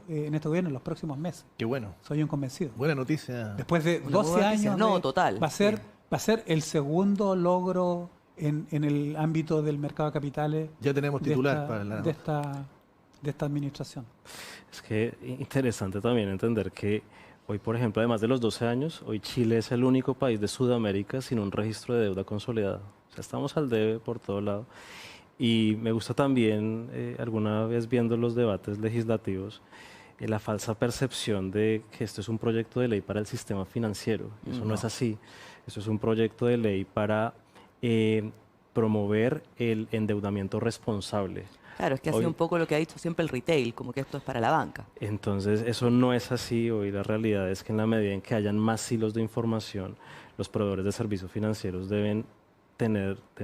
D: en este gobierno, en los próximos meses.
B: Qué bueno.
D: Soy un convencido.
B: Buena noticia.
D: Después de
A: Una
D: 12
A: buena
D: años,
A: noticia. No, total.
D: va a ser el segundo logro en el ámbito del mercado de capitales.
B: Ya tenemos titular para la
D: de esta administración.
C: Es que interesante también entender que Hoy, por ejemplo, además de los 12 años, hoy Chile es el único país de Sudamérica sin un registro de deuda consolidada. O sea, estamos al debe por todo lado. Y me gusta también, alguna vez viendo los debates legislativos, la falsa percepción de que esto es un proyecto de ley para el sistema financiero. Eso no es así. Eso es un proyecto de ley para promover el endeudamiento responsable.
A: Claro, es que ha sido un poco lo que ha dicho siempre el retail, como que esto es para la banca.
C: Entonces, eso no es así. Hoy la realidad es que en la medida en que hayan más hilos de información, los proveedores de servicios financieros deben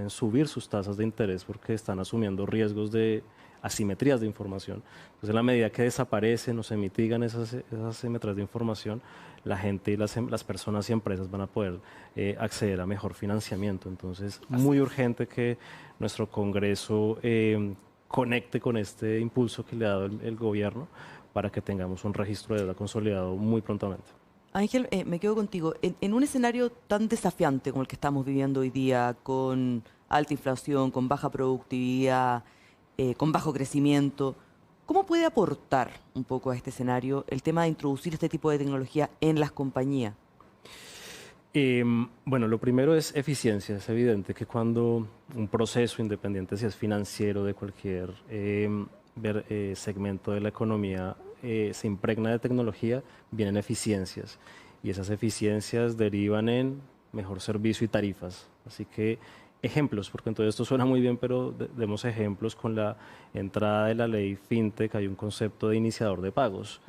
C: subir sus tasas de interés porque están asumiendo riesgos de asimetrías de información. Entonces, en la medida que desaparecen o se mitigan esas asimetrías de información, la gente y las personas y empresas van a poder acceder a mejor financiamiento. Entonces, muy urgente que nuestro Congreso conecte con este impulso que le ha dado el gobierno para que tengamos un registro de deuda consolidado muy prontamente.
A: Ángel, me quedo contigo. En un escenario tan desafiante como el que estamos viviendo hoy día, con alta inflación, con baja productividad, con bajo crecimiento, ¿cómo puede aportar un poco a este escenario el tema de introducir este tipo de tecnología en las compañías?
C: Bueno, lo primero es eficiencia. Es evidente que cuando un proceso independiente, si es financiero, de cualquier segmento de la economía, se impregna de tecnología, vienen eficiencias. Y esas eficiencias derivan en mejor servicio y tarifas. Así que ejemplos, porque entonces esto suena muy bien, pero demos ejemplos. Con la entrada de la ley FinTech hay un concepto de iniciador de pagos.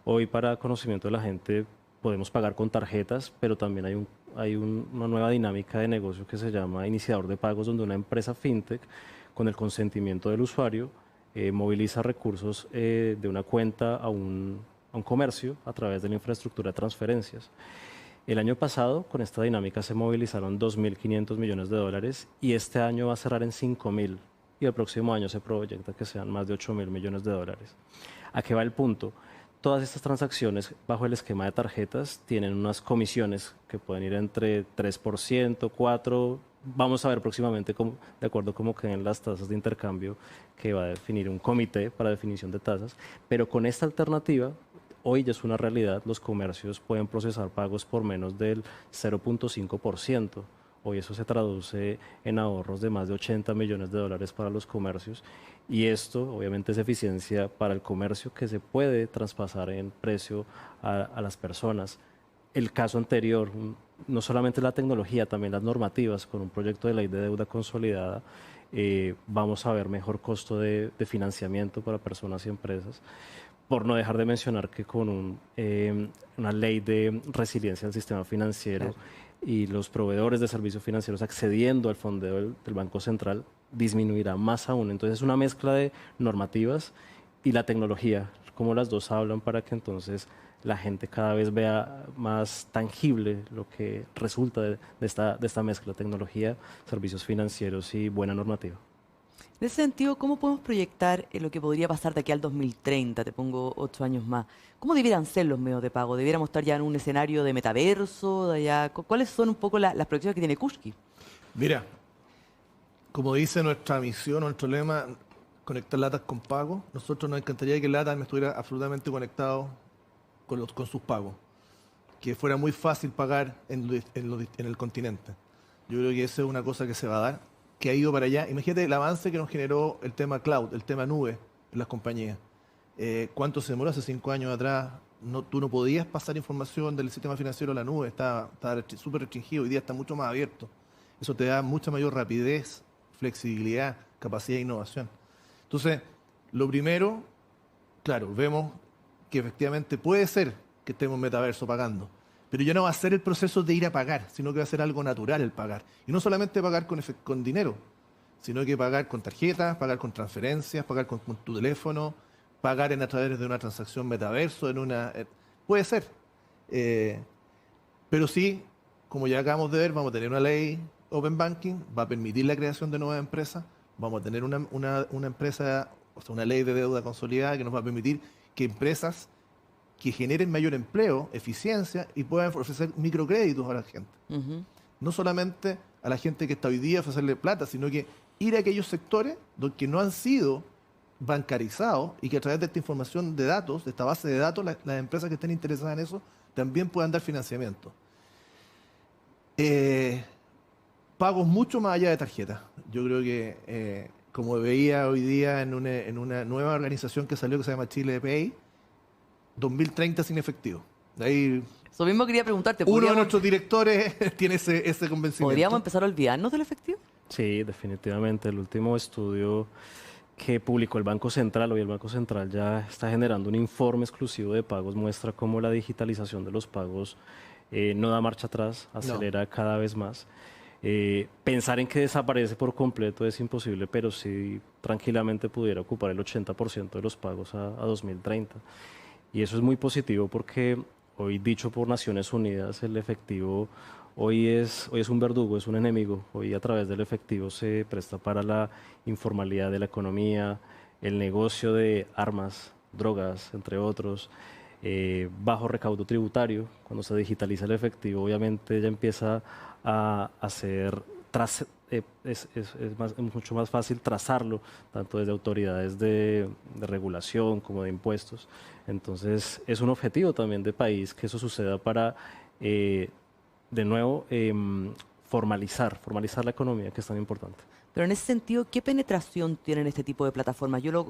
C: Hoy, para conocimiento de la gente, podemos pagar con tarjetas, pero también hay una nueva dinámica de negocio que se llama iniciador de pagos, donde una empresa fintech, con el consentimiento del usuario, moviliza recursos de una cuenta a un comercio a través de la infraestructura de transferencias. El año pasado, con esta dinámica, se movilizaron 2.500 millones de dólares y este año va a cerrar en 5.000 y el próximo año se proyecta que sean más de 8.000 millones de dólares. ¿A qué va el punto? Todas estas transacciones bajo el esquema de tarjetas tienen unas comisiones que pueden ir entre 3%, 4%. Vamos a ver próximamente, de acuerdo cómo queden las tasas de intercambio que va a definir un comité para definición de tasas. Pero con esta alternativa, hoy ya es una realidad, los comercios pueden procesar pagos por menos del 0.5%. Hoy eso se traduce en ahorros de más de 80 millones de dólares para los comercios. Y esto obviamente es eficiencia para el comercio que se puede traspasar en precio a las personas. El caso anterior, no solamente la tecnología, también las normativas, con un proyecto de ley de deuda consolidada, vamos a ver mejor costo de financiamiento para personas y empresas. Por no dejar de mencionar que con una ley de resiliencia del sistema financiero y los proveedores de servicios financieros accediendo al fondeo del Banco Central, disminuirá más aún. Entonces es una mezcla de normativas y la tecnología, como las dos hablan para que entonces la gente cada vez vea más tangible lo que resulta de esta mezcla: tecnología, servicios financieros y buena normativa.
A: En ese sentido, ¿cómo podemos proyectar lo que podría pasar de aquí al 2030? Te pongo 8 años más. ¿Cómo debieran ser los medios de pago? ¿Debiéramos estar ya en un escenario de metaverso? ¿Cuáles son un poco las proyecciones que tiene Kuczki?
B: Mira, como dice nuestra misión, nuestro lema, conectar latas con pago, nosotros nos encantaría que LATAM estuviera absolutamente conectado con sus pagos, que fuera muy fácil pagar en el continente. Yo creo que esa es una cosa que se va a dar, que ha ido para allá. Imagínate el avance que nos generó el tema cloud, el tema nube en las compañías. ¿Cuánto se demoró hace 5 años atrás? Tú no podías pasar información del sistema financiero a la nube, estaba súper restringido, hoy día está mucho más abierto. Eso te da mucha mayor rapidez, flexibilidad, capacidad de innovación. Entonces, lo primero, claro, vemos que efectivamente puede ser que estemos en metaverso pagando, pero ya no va a ser el proceso de ir a pagar, sino que va a ser algo natural el pagar. Y no solamente pagar con dinero, sino que pagar con tarjetas, pagar con transferencias, pagar con tu teléfono, pagar a través de una transacción metaverso, puede ser. Pero sí, como ya acabamos de ver, vamos a tener una ley Open Banking, va a permitir la creación de nuevas empresas, vamos a tener una empresa, o sea, una ley de deuda consolidada que nos va a permitir que empresas que generen mayor empleo, eficiencia y puedan ofrecer microcréditos a la gente. No solamente a la gente que está hoy día ofrecerle plata, sino que ir a aquellos sectores que no han sido bancarizado y que a través de esta información de datos, de esta base de datos, las empresas que estén interesadas en eso también puedan dar financiamiento. Pagos mucho más allá de tarjeta. Yo creo que, como veía hoy día en una nueva organización que salió que se llama Chile Pay, 2030 sin efectivo. De ahí
A: Eso mismo quería preguntarte.
B: uno de
A: ¿podríamos,
B: nuestros directores tiene ese convencimiento.
A: ¿podríamos empezar a olvidarnos del efectivo?
C: Sí, definitivamente. El último estudio que publicó el Banco Central, hoy el Banco Central ya está generando un informe exclusivo de pagos, muestra cómo la digitalización de los pagos no da marcha atrás, acelera cada vez más. Pensar en que desaparece por completo es imposible, pero sí tranquilamente pudiera ocupar el 80% de los pagos a 2030. Y eso es muy positivo porque hoy, dicho por Naciones Unidas, el efectivo hoy es un verdugo, es un enemigo. Hoy a través del efectivo se presta para la informalidad de la economía, el negocio de armas, drogas, entre otros, bajo recaudo tributario. Cuando se digitaliza el efectivo, obviamente ya empieza a ser es mucho más fácil trazarlo, tanto desde autoridades de regulación como de impuestos. Entonces, es un objetivo también de país que eso suceda para, de nuevo, formalizar la economía, que es tan importante.
A: Pero en ese sentido, ¿qué penetración tienen este tipo de plataformas? Yo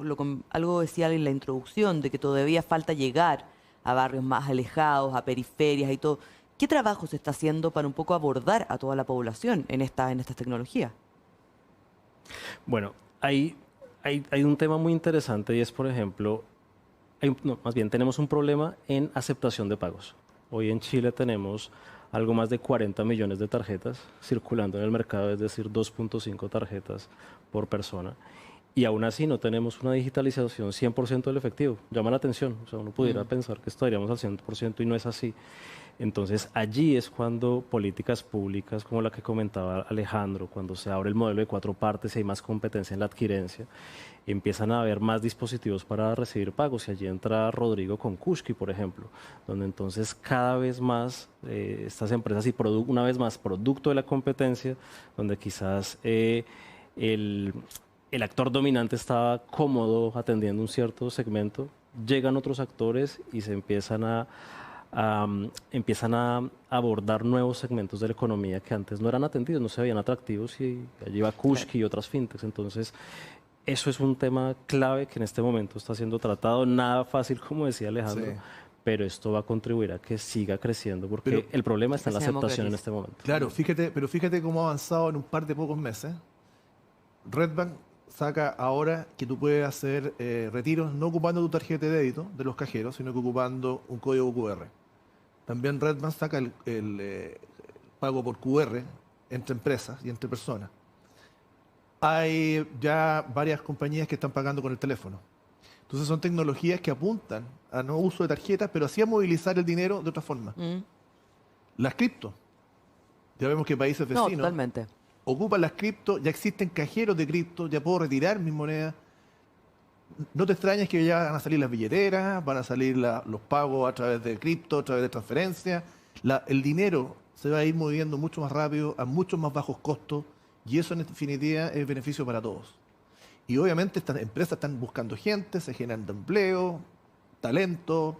A: algo decía en la introducción, de que todavía falta llegar a barrios más alejados, a periferias y todo. ¿Qué trabajo se está haciendo para un poco abordar a toda la población en estas tecnologías?
C: Bueno, hay un tema muy interesante y es, por ejemplo, más bien tenemos un problema en aceptación de pagos. Hoy en Chile tenemos algo más de 40 millones de tarjetas circulando en el mercado, es decir, 2.5 tarjetas por persona. Y aún así no tenemos una digitalización 100% del efectivo. Llama la atención. O sea, uno pudiera pensar que estaríamos al 100% y no es así. Entonces, allí es cuando políticas públicas, como la que comentaba Alejandro, cuando se abre el modelo de 4 partes y hay más competencia en la adquirencia, empiezan a haber más dispositivos para recibir pagos. Y allí entra Rodrigo con Kushki, por ejemplo, donde entonces cada vez más estas empresas, y una vez más, producto de la competencia, donde quizás el actor dominante estaba cómodo atendiendo un cierto segmento, llegan otros actores y se empiezan a abordar nuevos segmentos de la economía que antes no eran atendidos, no se veían atractivos, y allí va Kushki y otras fintechs. Entonces, eso es un tema clave que en este momento está siendo tratado. Nada fácil, como decía Alejandro, sí, pero esto va a contribuir a que siga creciendo, porque el problema está en la aceptación en este momento.
B: Claro, fíjate cómo ha avanzado en un par de pocos meses. Redbank saca ahora que tú puedes hacer retiros no ocupando tu tarjeta de débito de los cajeros, sino que ocupando un código QR. También Redbank saca el pago por QR entre empresas y entre personas. Hay ya varias compañías que están pagando con el teléfono. Entonces son tecnologías que apuntan a no uso de tarjetas, pero sí a movilizar el dinero de otra forma. Las cripto. Ya vemos que países vecinos ocupan las cripto, ya existen cajeros de cripto, ya puedo retirar mis monedas. No te extrañes que ya van a salir las billeteras, van a salir los pagos a través de cripto, a través de transferencias. El dinero se va a ir moviendo mucho más rápido, a mucho más bajos costos, y eso en definitiva es beneficio para todos. Y obviamente estas empresas están buscando gente, se generan empleo, talento.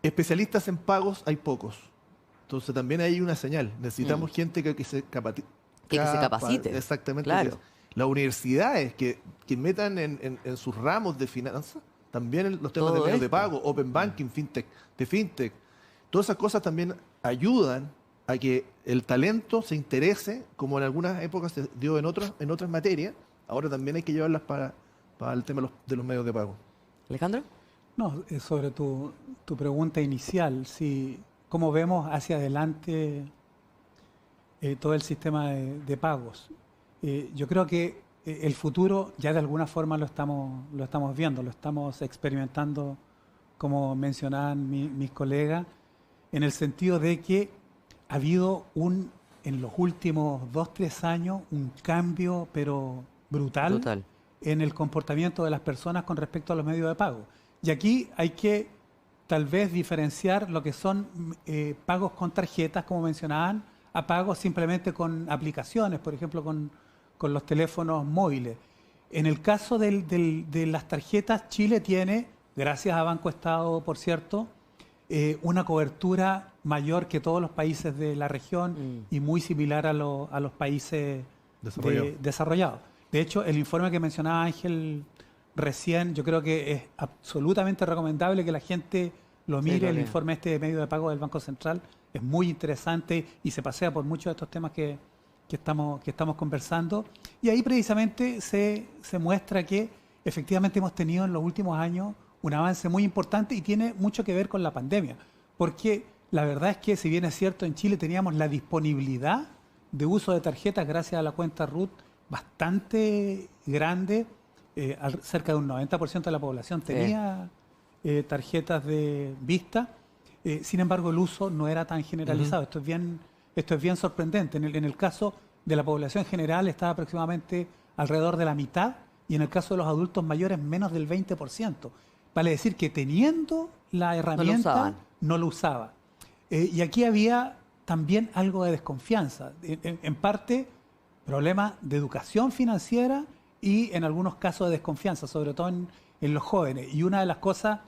B: Especialistas en pagos hay pocos. Entonces también hay una señal. Necesitamos gente que se capacite. Exactamente.
A: Claro.
B: Las universidades que metan en sus ramos de finanzas también los temas de medios de pago, open banking, fintech. Todas esas cosas también ayudan a que el talento se interese, como en algunas épocas se dio en otras materias. Ahora también hay que llevarlas para el tema de los medios de pago.
A: ¿Alejandro?
D: No, sobre tu pregunta inicial, cómo vemos hacia adelante todo el sistema de pagos. Yo creo que el futuro ya de alguna forma lo estamos viendo, lo estamos experimentando, como mencionaban mis colegas, en el sentido de que ha habido en los últimos 2-3 años un cambio, pero brutal en el comportamiento de las personas con respecto a los medios de pago. Y aquí hay que tal vez diferenciar lo que son pagos con tarjetas, como mencionaban, a pagos simplemente con aplicaciones, por ejemplo, con los teléfonos móviles. En el caso de las tarjetas, Chile tiene, gracias a Banco Estado, por cierto, una cobertura mayor que todos los países de la región y muy similar a los países desarrollados. De hecho, el informe que mencionaba Ángel recién, yo creo que es absolutamente recomendable que la gente lo mire. El informe este de medio de pago del Banco Central es muy interesante y se pasea por muchos de estos temas que estamos conversando. Y ahí precisamente se muestra que efectivamente hemos tenido en los últimos años un avance muy importante y tiene mucho que ver con la pandemia. Porque la verdad es que, si bien es cierto, en Chile teníamos la disponibilidad de uso de tarjetas gracias a la cuenta RUT bastante grande, cerca de un 90% de la población tenía tarjetas de Vista. Sin embargo, el uso no era tan generalizado. Esto es bien sorprendente. En el caso de la población general está aproximadamente alrededor de la mitad y en el caso de los adultos mayores menos del 20%. Vale decir que teniendo la herramienta no lo usaba. Y aquí había también algo de desconfianza. En parte, problemas de educación financiera y en algunos casos de desconfianza, sobre todo en los jóvenes. Y una de las cosas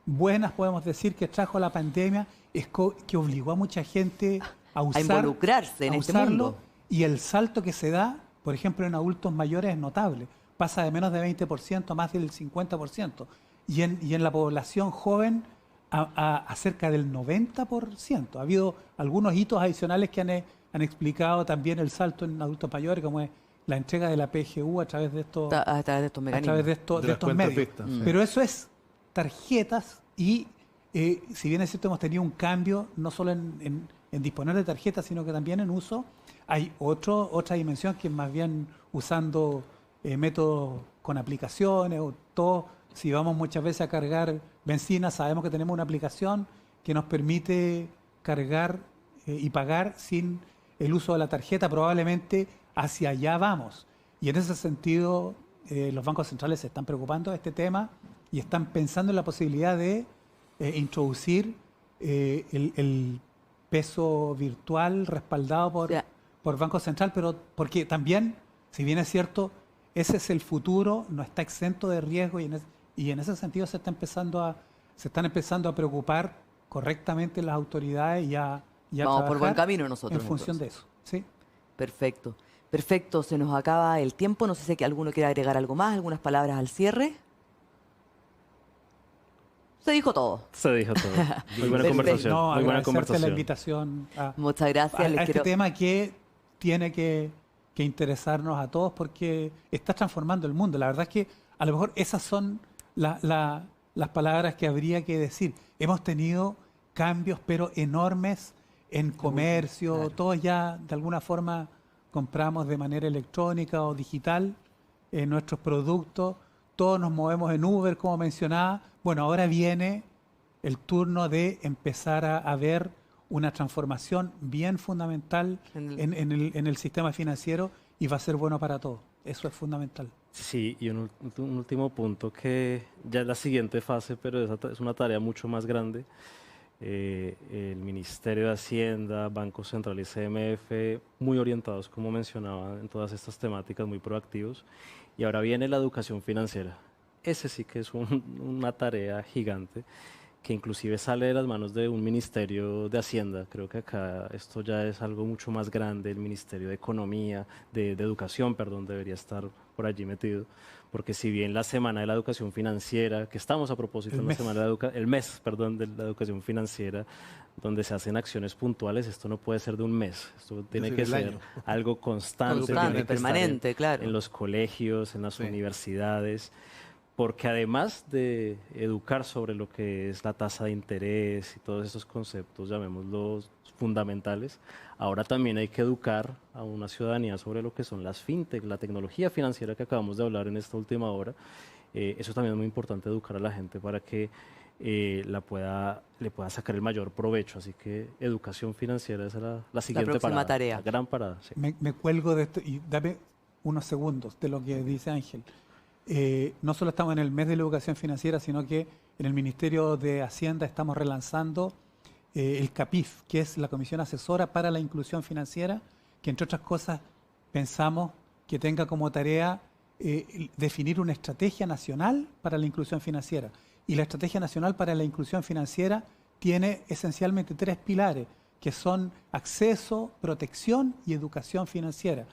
D: buenas, podemos decir, que trajo la pandemia es que obligó a mucha gente a
A: involucrarse en este mundo.
D: Y el salto que se da, por ejemplo, en adultos mayores es notable. Pasa de menos de 20% a más del 50%. Y en la población joven a cerca del 90%. Ha habido algunos hitos adicionales que han explicado también el salto en adultos mayores, como es la entrega de la PGU a través de estos mecanismos. A través de estos medios. Pero eso es tarjetas y, si bien es cierto, hemos tenido un cambio no solo en disponer de tarjetas, sino que también en uso. Hay otra dimensión que es más bien usando métodos con aplicaciones o todo. Si vamos muchas veces a cargar benzina, sabemos que tenemos una aplicación que nos permite cargar y pagar sin el uso de la tarjeta. Probablemente hacia allá vamos. Y en ese sentido, los bancos centrales se están preocupando de este tema y están pensando en la posibilidad de introducir el peso virtual respaldado por Banco Central, pero porque también, si bien es cierto, ese es el futuro, no está exento de riesgo y en ese sentido se están empezando a preocupar correctamente las autoridades y a
A: vamos por buen camino nosotros.
D: En función de eso. ¿Sí?
A: Perfecto. Perfecto, se nos acaba el tiempo. No sé si alguno quiere agregar algo más, algunas palabras al cierre. Se dijo todo.
C: Se dijo todo. Muy buena conversación.
D: No,
C: muy buena conversación.
D: La invitación
A: Muchas gracias.
D: a este tema que tiene que interesarnos a todos porque está transformando el mundo. La verdad es que a lo mejor esas son las palabras que habría que decir. Hemos tenido cambios, pero enormes en comercio. Claro. Todos ya de alguna forma compramos de manera electrónica o digital nuestros productos. Todos nos movemos en Uber, como mencionaba. Bueno, ahora viene el turno de empezar a ver una transformación bien fundamental en el sistema financiero y va a ser bueno para todos. Eso es fundamental.
C: Sí, y un último punto que ya es la siguiente fase, pero es una tarea mucho más grande. El Ministerio de Hacienda, Banco Central y CMF, muy orientados, como mencionaba, en todas estas temáticas, muy proactivos. Y ahora viene la educación financiera. Ese sí que es una tarea gigante que inclusive sale de las manos de un Ministerio de Hacienda. Creo que acá esto ya es algo mucho más grande. El Ministerio de Economía, de Educación, perdón, debería estar por allí metido. Porque si bien la Semana de la Educación Financiera, que estamos a propósito en la Semana de el mes, perdón, de la Educación Financiera, donde se hacen acciones puntuales, esto no puede ser de un mes. Esto tiene que ser algo constante,
A: permanente, claro.
C: En los colegios, en las universidades. Porque además de educar sobre lo que es la tasa de interés y todos esos conceptos, llamémoslos fundamentales, ahora también hay que educar a una ciudadanía sobre lo que son las fintech, la tecnología financiera que acabamos de hablar en esta última hora. Eso también es muy importante, educar a la gente para que le pueda sacar el mayor provecho. Así que educación financiera es la siguiente parada,
A: tarea.
C: La gran parada. Sí.
D: Me cuelgo de esto y dame unos segundos de lo que dice Ángel. No solo estamos en el mes de la educación financiera, sino que en el Ministerio de Hacienda estamos relanzando el CAPIF, que es la Comisión Asesora para la Inclusión Financiera, que entre otras cosas pensamos que tenga como tarea definir una estrategia nacional para la inclusión financiera. Y la estrategia nacional para la inclusión financiera tiene esencialmente 3 pilares, que son acceso, protección y educación financiera.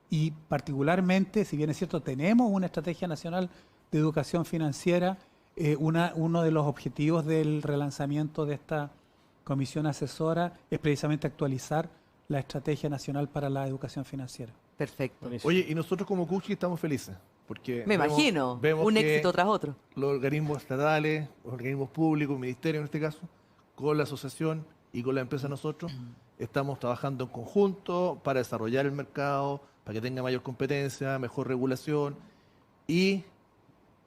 D: Y particularmente, si bien es cierto, tenemos una estrategia nacional de educación financiera, uno de los objetivos del relanzamiento de esta comisión asesora es precisamente actualizar la estrategia nacional para la educación financiera.
A: Perfecto.
B: Oye, y nosotros como Kuczki estamos felices, porque
A: Me imagino,
B: vemos
A: un
B: que
A: éxito tras otro.
B: los organismos estatales, los organismos públicos, ministerios en este caso, con la asociación y con la empresa nosotros, estamos trabajando en conjunto para desarrollar el mercado, para que tenga mayor competencia, mejor regulación y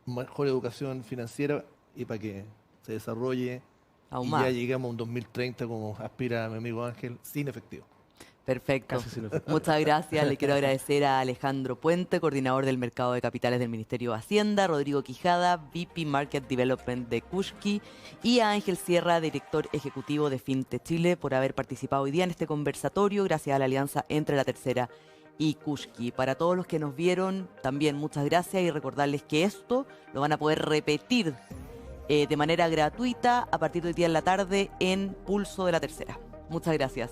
B: mejor educación financiera y para que se desarrolle
A: Aún
B: y
A: más.
B: ya lleguemos a un 2030 como aspira mi amigo Ángel, sin efectivo.
A: Perfecto.
C: Casi sin efecto.
A: Muchas gracias. Le quiero agradecer a Alejandro Puente, coordinador del mercado de capitales del Ministerio de Hacienda, Rodrigo Quijada, VP Market Development de Kuczki, y a Ángel Sierra, director ejecutivo de FinTech Chile, por haber participado hoy día en este conversatorio, gracias a la alianza entre La Tercera y Kuczki. Para todos los que nos vieron, también muchas gracias y recordarles que esto lo van a poder repetir de manera gratuita a partir de hoy día en la tarde en Pulso de La Tercera. Muchas gracias.